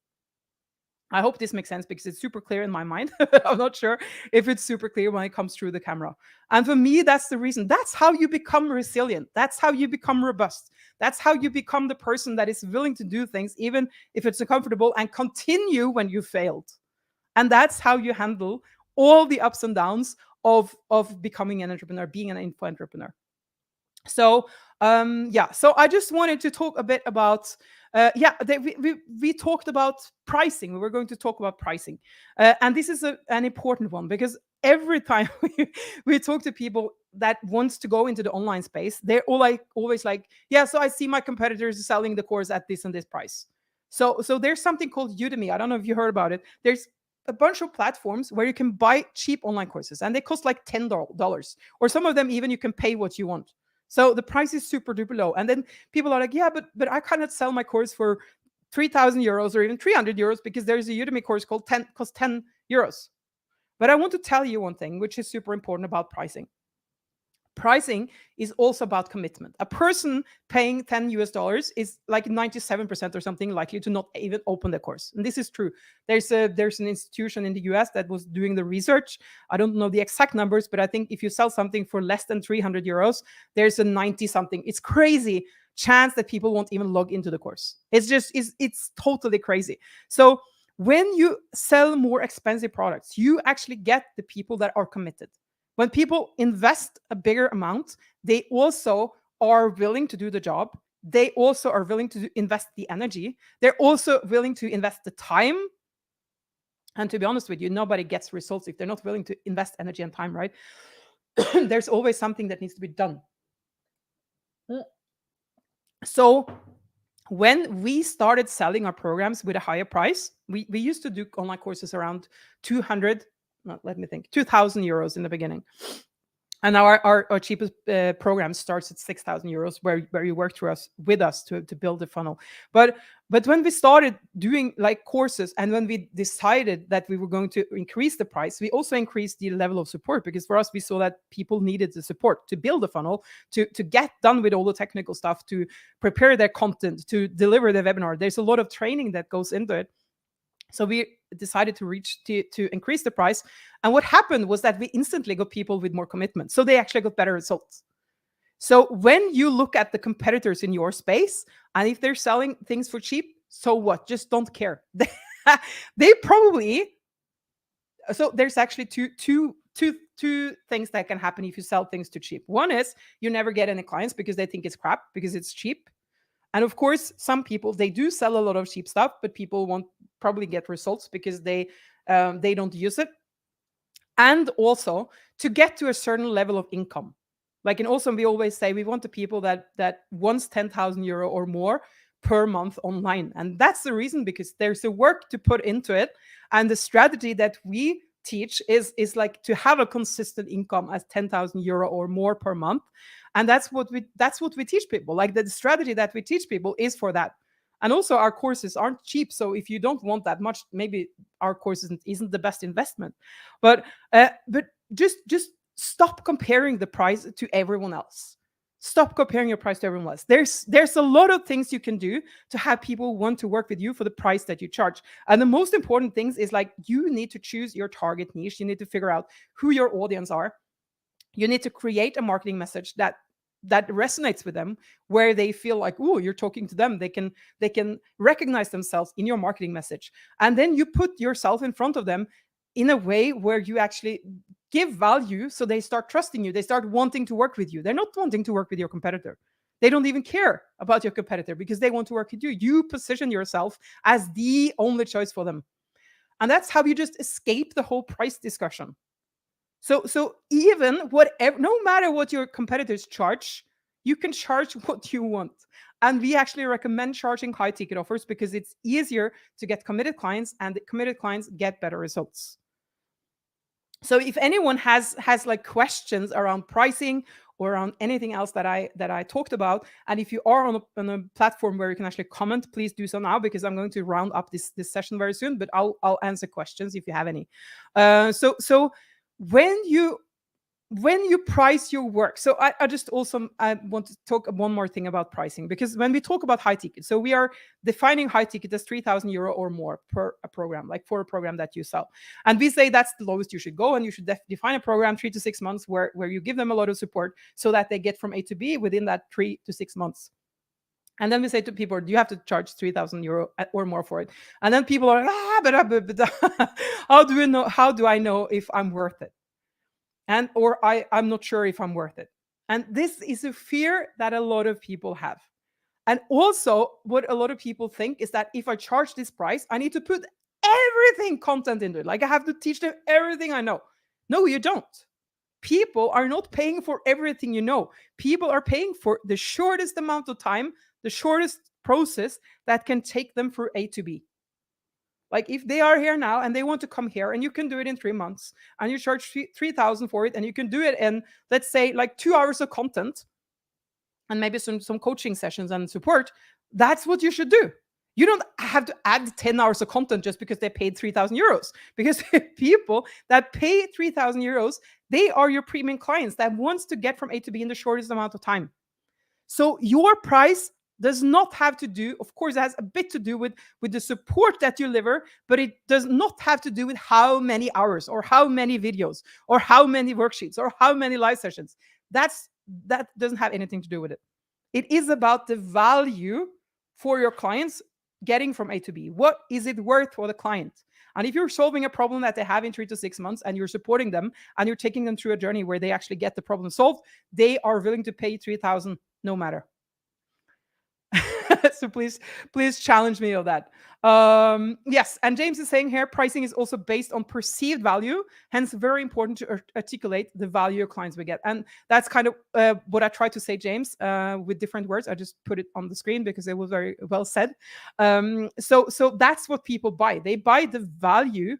I hope this makes sense, because it's super clear in my mind. I'm not sure if it's super clear when it comes through the camera. And for me, that's the reason. That's how you become resilient. That's how you become robust. That's how you become the person that is willing to do things, even if it's uncomfortable, and continue when you failed. And that's how you handle all the ups and downs of becoming an entrepreneur, being an info entrepreneur. So yeah, so I just wanted to talk a bit about we talked about pricing. We were going to talk about pricing, and this is an important one, because every time we talk to people that wants to go into the online space, they're all like always like, yeah, so I see my competitors selling the course at this and this price. So there's something called Udemy. I don't know if you heard about it. There's a bunch of platforms where you can buy cheap online courses, and they cost like $10, or some of them even you can pay what you want. So the price is super duper low. And then people are like, yeah, but I cannot sell my course for 3,000 euros or even 300 euros, because there's a Udemy course called cost 10 euros. But I want to tell you one thing, which is super important about pricing. Pricing is also about commitment. A person paying $10 is like 97% or something likely to not even open the course. And this is true. There's an institution in the US that was doing the research. I don't know the exact numbers, but I think if you sell something for less than 300 euros, there's a 90 something. It's crazy chance that people won't even log into the course. It's totally crazy. So when you sell more expensive products, you actually get the people that are committed. When people invest a bigger amount, they also are willing to do the job. They also are willing to invest the energy. They're also willing to invest the time. And to be honest with you, nobody gets results if they're not willing to invest energy and time, right? There's always something that needs to be done. So when we started selling our programs with a higher price, we used to do online courses around 200, let me think, 2,000 euros in the beginning. And now our cheapest program starts at 6,000 euros, where you work with us to build the funnel. But when we started doing like courses, and when we decided that we were going to increase the price, we also increased the level of support, because for us, we saw that people needed the support to build the funnel, to get done with all the technical stuff, to prepare their content, to deliver the webinar. There's a lot of training that goes into it. So we decided to increase the price. And what happened was that we instantly got people with more commitment. So they actually got better results. So when you look at the competitors in your space, and if they're selling things for cheap, so what? Just don't care. They probably... So there's actually two things that can happen if you sell things too cheap. One is you never get any clients because they think it's crap, because it's cheap. And of course, some people, they do sell a lot of cheap stuff, but people won't probably get results because they don't use it. And also to get to a certain level of income. Like in Awesome, we always say we want the people that wants 10,000 euro or more per month online. And that's the reason, because there's a work to put into it. And the strategy that we teach is like to have a consistent income as 10,000 euro or more per month. And that's what we teach people. Like the strategy that we teach people is for that. And also our courses aren't cheap. So if you don't want that much, maybe our course isn't the best investment. But just stop comparing the price to everyone else. Stop comparing your price to everyone else. There's a lot of things you can do to have people want to work with you for the price that you charge. And the most important things is like you need to choose your target niche. You need to figure out who your audience are. You need to create a marketing message that resonates with them, where they feel like, oh, you're talking to them. They can recognize themselves in your marketing message. And then you put yourself in front of them in a way where you actually give value, so they start trusting you. They start wanting to work with you. They're not wanting to work with your competitor. They don't even care about your competitor because they want to work with you. You position yourself as the only choice for them. And that's how you just escape the whole price discussion. So even whatever, no matter what your competitors charge, you can charge what you want. And we actually recommend charging high ticket offers because it's easier to get committed clients, and the committed clients get better results. So if anyone has like questions around pricing or around anything else that I talked about, and if you are on a platform where you can actually comment, please do so now, because I'm going to round up this session very soon. But I'll answer questions if you have any. So when you price your work, so I want to talk one more thing about pricing, because when we talk about high ticket, so we are defining high ticket as 3,000 euro or more per a program, like for a program that you sell. And we say that's the lowest you should go, and you should define a program 3 to 6 months where you give them a lot of support so that they get from A to B within that 3 to 6 months. And then we say to people, do you have to charge 3,000 euro or more for it? And then people are but how do I know if I'm worth it? Or I'm not sure if I'm worth it. And this is a fear that a lot of people have. And also what a lot of people think is that if I charge this price, I need to put everything content into it. Like I have to teach them everything I know. No, you don't. People are not paying for everything you know. People are paying for the shortest amount of time, the shortest process that can take them from A to B. Like if they are here now and they want to come here, and you can do it in 3 months, and you charge 3,000 for it, and you can do it in, let's say, like 2 hours of content and maybe some coaching sessions and support, that's what you should do. You don't have to add 10 hours of content just because they paid 3,000 euros. Because people that pay 3,000 euros, they are your premium clients that wants to get from A to B in the shortest amount of time. So your price does not have to do, of course, it has a bit to do with the support that you deliver, but it does not have to do with how many hours or how many videos or how many worksheets or how many live sessions. That doesn't have anything to do with it. It is about the value for your clients getting from A to B. What is it worth for the client? And if you're solving a problem that they have in 3 to 6 months and you're supporting them and you're taking them through a journey where they actually get the problem solved, they are willing to pay 3,000 no matter. So please challenge me on that. Yes, and James is saying here pricing is also based on perceived value, hence very important to articulate the value your clients will get. And that's kind of what I tried to say, James, with different words. I just put it on the screen because it was very well said. So that's what people buy. They buy the value.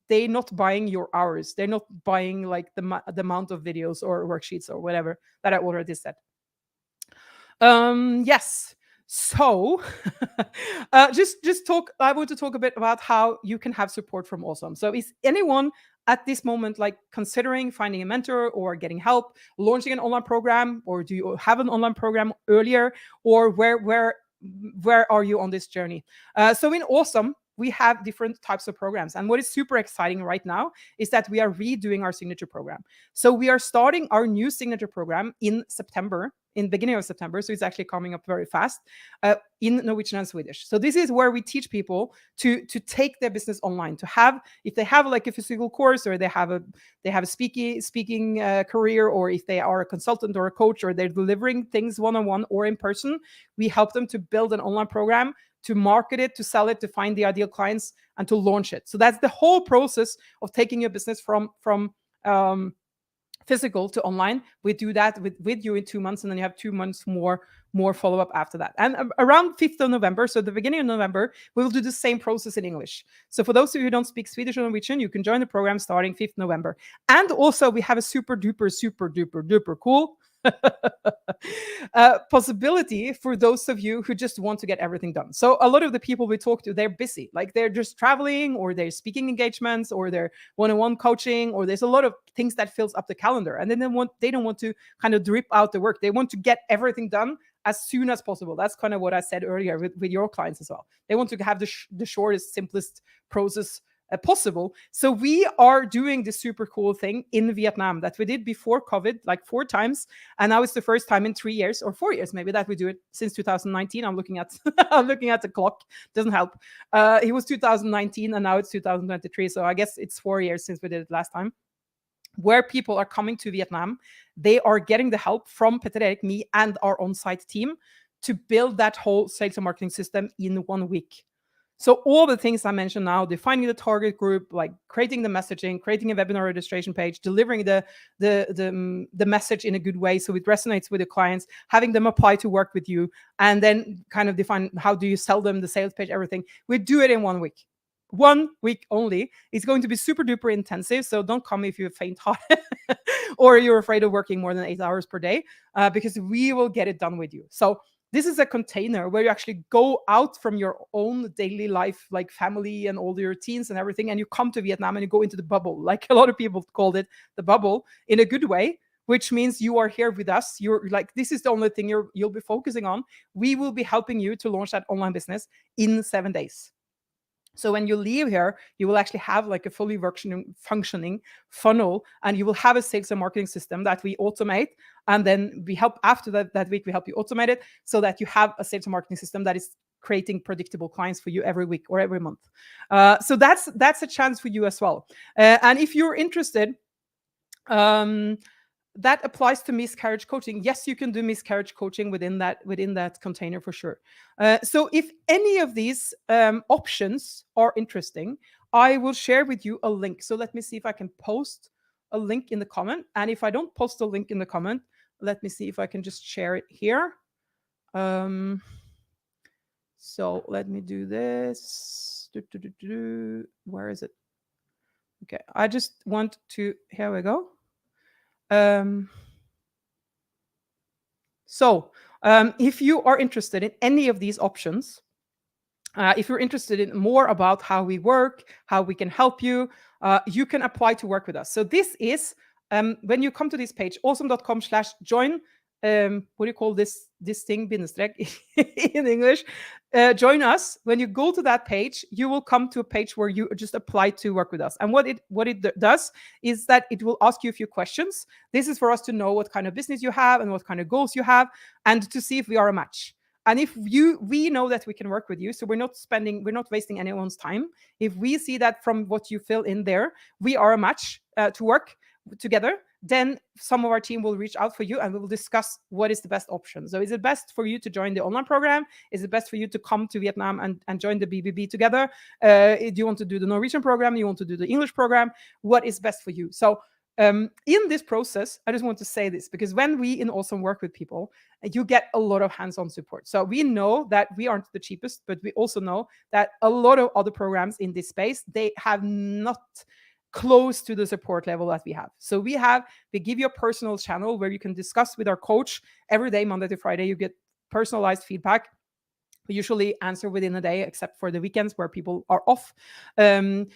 They're not buying your hours. They're not buying like the amount of videos or worksheets or whatever that I already said. Yes. So, just talk. I want to talk a bit about how you can have support from Awesome. So, is anyone at this moment like considering finding a mentor or getting help, launching an online program, or do you have an online program earlier, or where are you on this journey? So, in Awesome, we have different types of programs. And what is super exciting right now is that we are redoing our signature program. So we are starting our new signature program in September, in beginning of September. So it's actually coming up very fast in Norwegian and Swedish. So this is where we teach people to take their business online, to have, if they have like a physical course or they have a speaking career, or if they are a consultant or a coach, or they're delivering things one-on-one or in person, we help them to build an online program, to market it, to sell it, to find the ideal clients, and to launch it. So that's the whole process of taking your business from physical to online. We do that with you in 2 months, and then you have 2 months more follow-up after that. And around 5th of November, so the beginning of November, we will do the same process in English. So for those of you who don't speak Swedish or Norwegian, you can join the program starting 5th November. And also we have a super duper cool possibility for those of you who just want to get everything done. So a lot of the people we talk to, they're busy, like they're just traveling, or they're speaking engagements, or they're one-on-one coaching, or there's a lot of things that fills up the calendar, and then they don't want to kind of drip out the work. They want to get everything done as soon as possible. That's kind of what I said earlier with your clients as well. They want to have the shortest, simplest process possible. So we are doing this super cool thing in Vietnam that we did before COVID, like 4 times, and now it's the first time in 3 years or 4 years maybe that we do it since 2019. I'm looking at I'm looking at the clock. Doesn't help. It was 2019 and now it's 2023, so I guess it's 4 years since we did it last time. Where people are coming to Vietnam, they are getting the help from Petter Erik, me, and our on-site team to build that whole sales and marketing system in 1 week. So all the things I mentioned now, defining the target group, like creating the messaging, creating a webinar registration page, delivering the message in a good way so it resonates with the clients, having them apply to work with you, and then kind of define how do you sell them, the sales page, everything. We do it in 1 week. 1 week only. It's going to be super duper intensive. So don't come if you're faint-hearted or you're afraid of working more than 8 hours per day, because we will get it done with you. So this is a container where you actually go out from your own daily life, like family and all the routines and everything, and you come to Vietnam and you go into the bubble, like a lot of people called it, the bubble, in a good way, which means you are here with us. You're like, this is the only thing you'll be focusing on. We will be helping you to launch that online business in 7 days. So when you leave here, you will actually have like a fully functioning funnel, and you will have a sales and marketing system that we automate. And then we help after that week, we help you automate it so that you have a sales and marketing system that is creating predictable clients for you every week or every month. So that's a chance for you as well. And if you're interested, that applies to miscarriage coaching. Yes, you can do miscarriage coaching within that container for sure. So if any of these options are interesting, I will share with you a link. So let me see if I can post a link in the comment. And if I don't post a link in the comment, let me see if I can just share it here. So let me do this. Where is it? Okay, I just want to, here we go. So if you are interested in any of these options, If you're interested in more about how we work, how we can help you, you can apply to work with us. So this is when you come to this page, awesome.com/join. What do you call this thing? Bindestrek in English. Join us. When you go to that page, you will come to a page where you just apply to work with us. And what it does is that it will ask you a few questions. This is for us to know what kind of business you have and what kind of goals you have, and to see if we are a match. And if we know that we can work with you, so we're not wasting anyone's time. If we see that from what you fill in there, we are a match to work together, then some of our team will reach out for you and we will discuss what is the best option. So is it best for you to join the online program? Is it best for you to come to Vietnam and join the BBB together? Do you want to do the Norwegian program? You want to do the English program? What is best for you? So in this process, I just want to say this, because when we in Awesome work with people, you get a lot of hands-on support. So we know that we aren't the cheapest, but we also know that a lot of other programs in this space, they have not close to the support level that we have. So we give you a personal channel where you can discuss with our coach every day, Monday to Friday. You get personalized feedback. We usually answer within a day, except for the weekends where people are off. And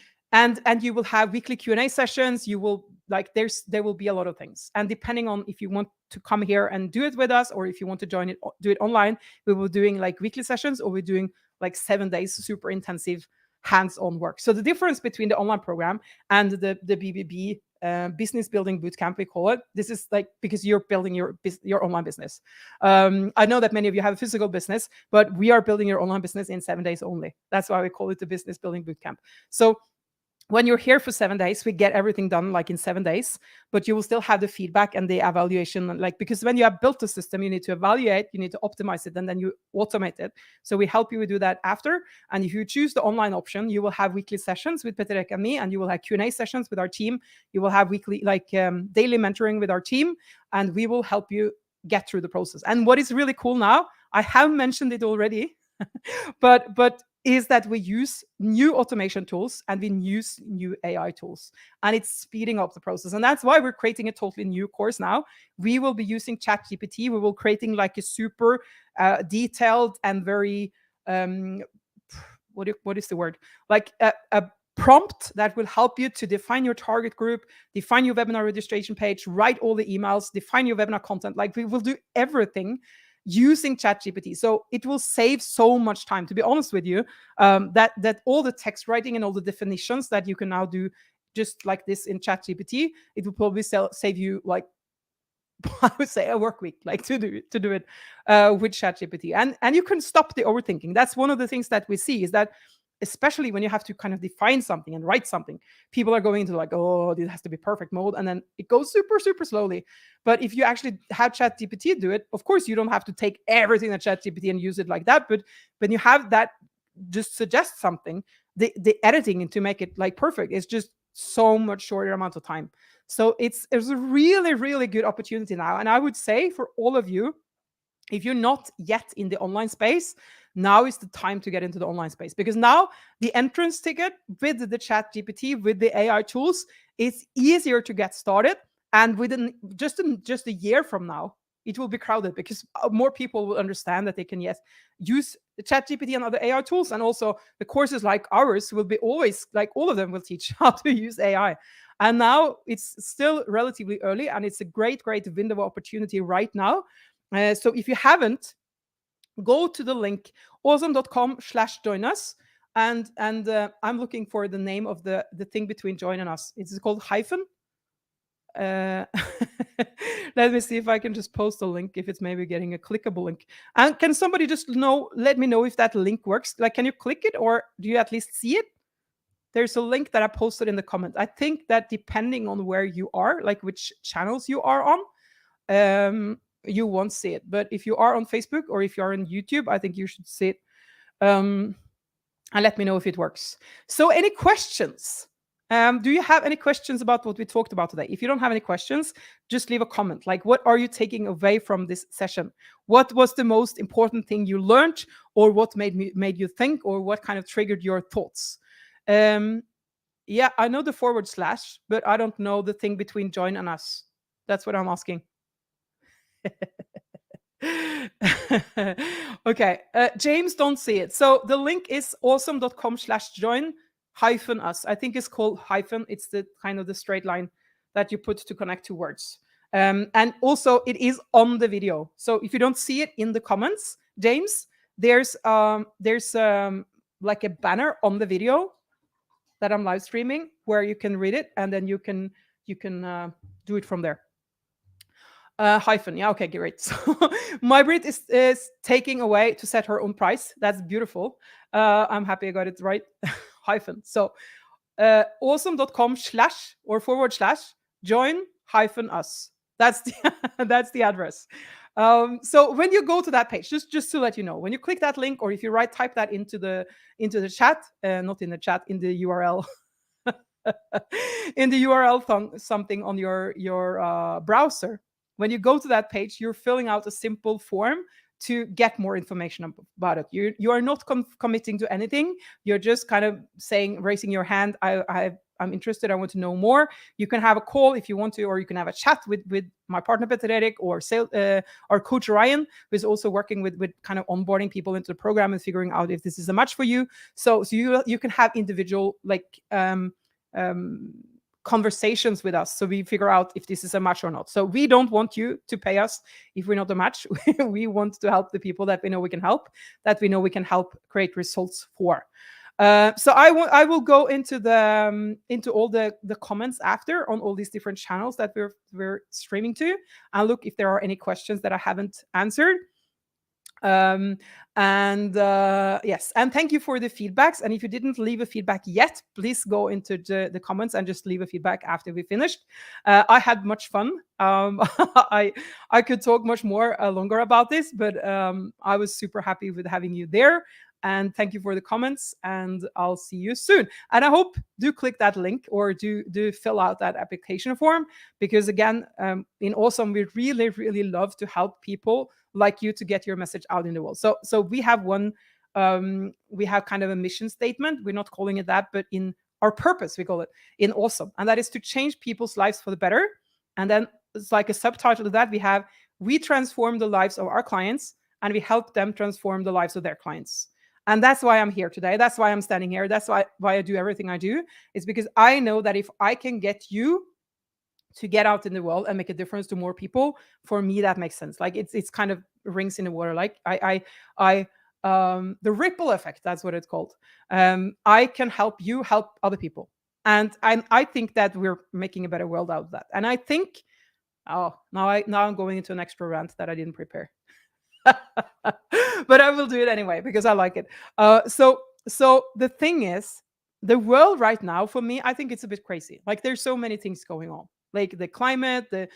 you will have weekly Q&A sessions. You will there will be a lot of things. And depending on if you want to come here and do it with us, or if you want to do it online, we will doing like weekly sessions, or we're doing like 7 days super intensive hands-on work. So the difference between the online program and the BBB business building bootcamp, we call it. This is like because you're building your online business. I know that many of you have a physical business, but we are building your online business in 7 days only. That's why we call it the business building bootcamp. So when you're here for 7 days, we get everything done like in 7 days, but you will still have the feedback and the evaluation. Like, because when you have built a system, you need to evaluate, you need to optimize it, and then you automate it. So we help you do that after. And if you choose the online option, you will have weekly sessions with Petter Erik and me, and you will have Q&A sessions with our team. You will have weekly, daily mentoring with our team, and we will help you get through the process. And what is really cool now, I have mentioned it already, but is that we use new automation tools and we use new AI tools, and it's speeding up the process. And that's why we're creating a totally new course now. We will be using ChatGPT. We will creating like a super detailed and very what is the word? Like a prompt that will help you to define your target group, define your webinar registration page, write all the emails, define your webinar content. Like, we will do everything using ChatGPT. So it will save so much time. To be honest with you, that all the text writing and all the definitions that you can now do just like this in ChatGPT, it will probably save you like I would say a work week, like to do it with ChatGPT. And you can stop the overthinking. That's one of the things that we see, is that especially when you have to kind of define something and write something, people are going into like, oh, this has to be perfect mode, and then it goes super, super slowly. But if you actually have ChatGPT do it, of course, you don't have to take everything that ChatGPT and use it like that. But when you have that, just suggest something, the editing and to make it like perfect is just so much shorter amount of time. So it's a really, really good opportunity now. And I would say for all of you, if you're not yet in the online space, now is the time to get into the online space, because now the entrance ticket with the chat GPT, with the AI tools, it's easier to get started. And within just a year from now, it will be crowded, because more people will understand that they can, yes, use the chat GPT and other AI tools. And also the courses like ours will be always, like all of them will teach how to use AI. And now it's still relatively early, and it's a great, great window of opportunity right now. So if you haven't, go to the link awesome.com/join us. And I'm looking for the name of the thing between join and us. It's called hyphen. Uh, let me see if I can just post a link, if it's maybe getting a clickable link. And can somebody just let me know if that link works? Like, can you click it, or do you at least see it? There's a link that I posted in the comment. I think that depending on where you are, like which channels you are on, you won't see it. But if you are on Facebook or if you are on YouTube, I think you should see it. And let me know if it works. So any questions? Do you have any questions about what we talked about today? If you don't have any questions, just leave a comment. Like, what are you taking away from this session? What was the most important thing you learned, or what made you think, or what kind of triggered your thoughts? Yeah, I know the /, but I don't know the thing between join and us. That's what I'm asking. Okay, James, don't see it. So the link is awesome.com/join hyphen us. I think it's called hyphen. It's the kind of the straight line that you put to connect two words. And also, it is on the video. So if you don't see it in the comments, James, there's like a banner on the video that I'm live streaming where you can read it, and then you can do it from there. Hyphen. Yeah, okay, great. So Mybrit is taking away to set her own price. That's beautiful. I'm happy I got it right. Hyphen. So awesome.com slash or forward slash join hyphen us. That's the that's the address. So when you go to that page, just to let you know, when you click that link, or if you type that into the chat, not in the chat, in the URL, in the URL something on your browser. When you go to that page, you're filling out a simple form to get more information about it. You are not committing to anything. You're just kind of saying, raising your hand. I'm interested. I want to know more. You can have a call if you want to, or you can have a chat with my partner Petter Erik, or coach Ryan, who is also working with kind of onboarding people into the program and figuring out if this is a match for you. So you can have individual um, conversations with us, so we figure out if this is a match or not. So we don't want you to pay us if we're not a match. We want to help the people that we know we can help, that we know we can help create results for. So I will go into all the comments after on all these different channels that we're streaming to, and look if there are any questions that I haven't answered. And yes, and thank you for the feedbacks. And if you didn't leave a feedback yet, please go into the comments and just leave a feedback after we finished. I had much fun. I could talk much more longer about this, but I was super happy with having you there. And thank you for the comments, and I'll see you soon. And I hope do click that link, or do fill out that application form, because again, in Awesome, we really, really love to help people like you to get your message out in the world. So we have we have kind of a mission statement. We're not calling it that, but in our purpose, we call it in Awesome. And that is to change people's lives for the better. And then it's like a subtitle to that. We transform the lives of our clients, and we help them transform the lives of their clients. And that's why I'm here today. That's why I'm standing here. That's why I do everything I do. Is because I know that if I can get you to get out in the world and make a difference to more people, for me that makes sense. Like it's kind of rings in the water. Like I the ripple effect, that's what it's called. I can help you help other people, and I think that we're making a better world out of that. And I think, oh, now I'm going into an extra rant that I didn't prepare. But I will do it anyway because I like it. So the thing is, the world right now, for me, I think it's a bit crazy. Like there's so many things going on, like the climate, the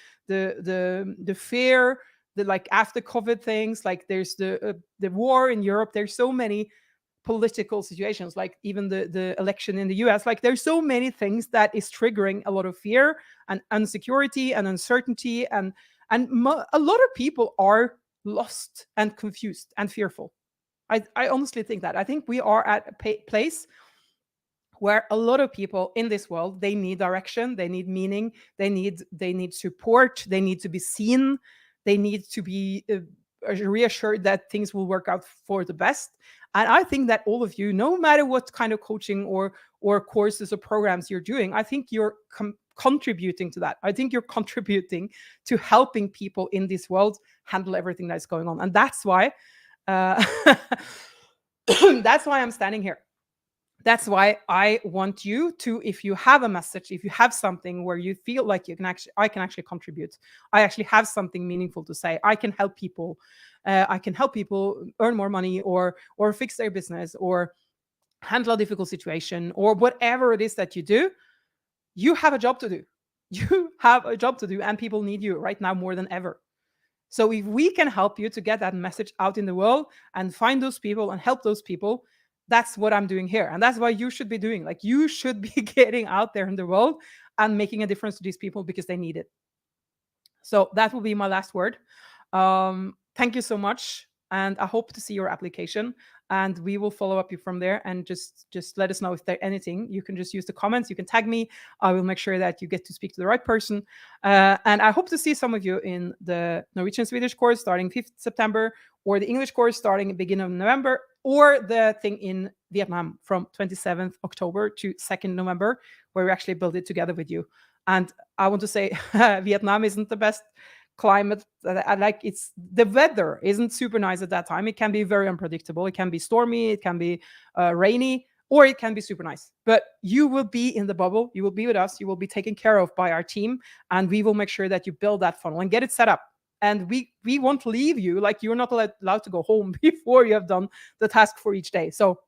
fear, the like after COVID things. Like there's the war in Europe. There's so many political situations, like even the election in the US. Like there's so many things that is triggering a lot of fear and insecurity and uncertainty, and a lot of people are lost and confused and fearful. I honestly think that. I think we are at a place where a lot of people in this world, they need direction, they need meaning, they need support, they need to be seen, they need to be reassured that things will work out for the best. And I think that all of you, no matter what kind of coaching or courses or programs you're doing, I think you're contributing to that. I think you're contributing to helping people in this world handle everything that's going on. And that's why that's why I'm standing here. That's why I want you to, if you have a message, if you have something where you feel like I can actually contribute, I actually have something meaningful to say, I can help people, I can help people earn more money, or fix their business, or handle a difficult situation, or whatever it is that you do, you have a job to do. You have a job to do, and people need you right now more than ever. So if we can help you to get that message out in the world and find those people and help those people, that's what I'm doing here. And that's what you should be doing. Like you should be getting out there in the world and making a difference to these people because they need it. So that will be my last word. Thank you so much. and I hope to see your application. And we will follow up you from there, and just let us know if there's anything. You can just use the comments. You can tag me. I will make sure that you get to speak to the right person. And I hope to see some of you in the Norwegian Swedish course starting 5th September, or the English course starting at the beginning of November, or the thing in Vietnam from 27th October to 2nd November, where we actually build it together with you. And I want to say Vietnam isn't the best climate. I like, it's the weather isn't super nice at that time. It can be very unpredictable. It can be stormy, it can be rainy, or it can be super nice. But you will be in the bubble. You will be with us. You will be taken care of by our team, and we will make sure that you build that funnel and get it set up. And we won't leave you. Like, you're not allowed to go home before you have done the task for each day. So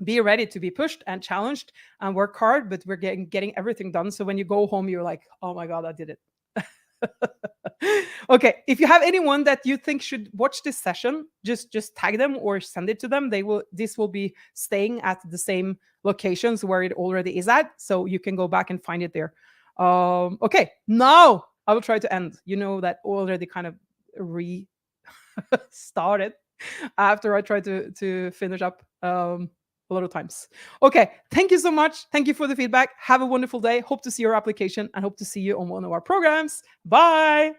be ready to be pushed and challenged and work hard, but we're getting everything done. So when you go home, you're like, oh my God, I did it. Okay, if you have anyone that you think should watch this session, just tag them or send it to them. This will be staying at the same locations where it already is at, so you can go back and find it there. Okay, now I will try to end. You know that already kind of started after I tried to finish up a lot of times. Okay, thank you so much. Thank you for the feedback. Have a wonderful day. Hope to see your application and hope to see you on one of our programs. Bye.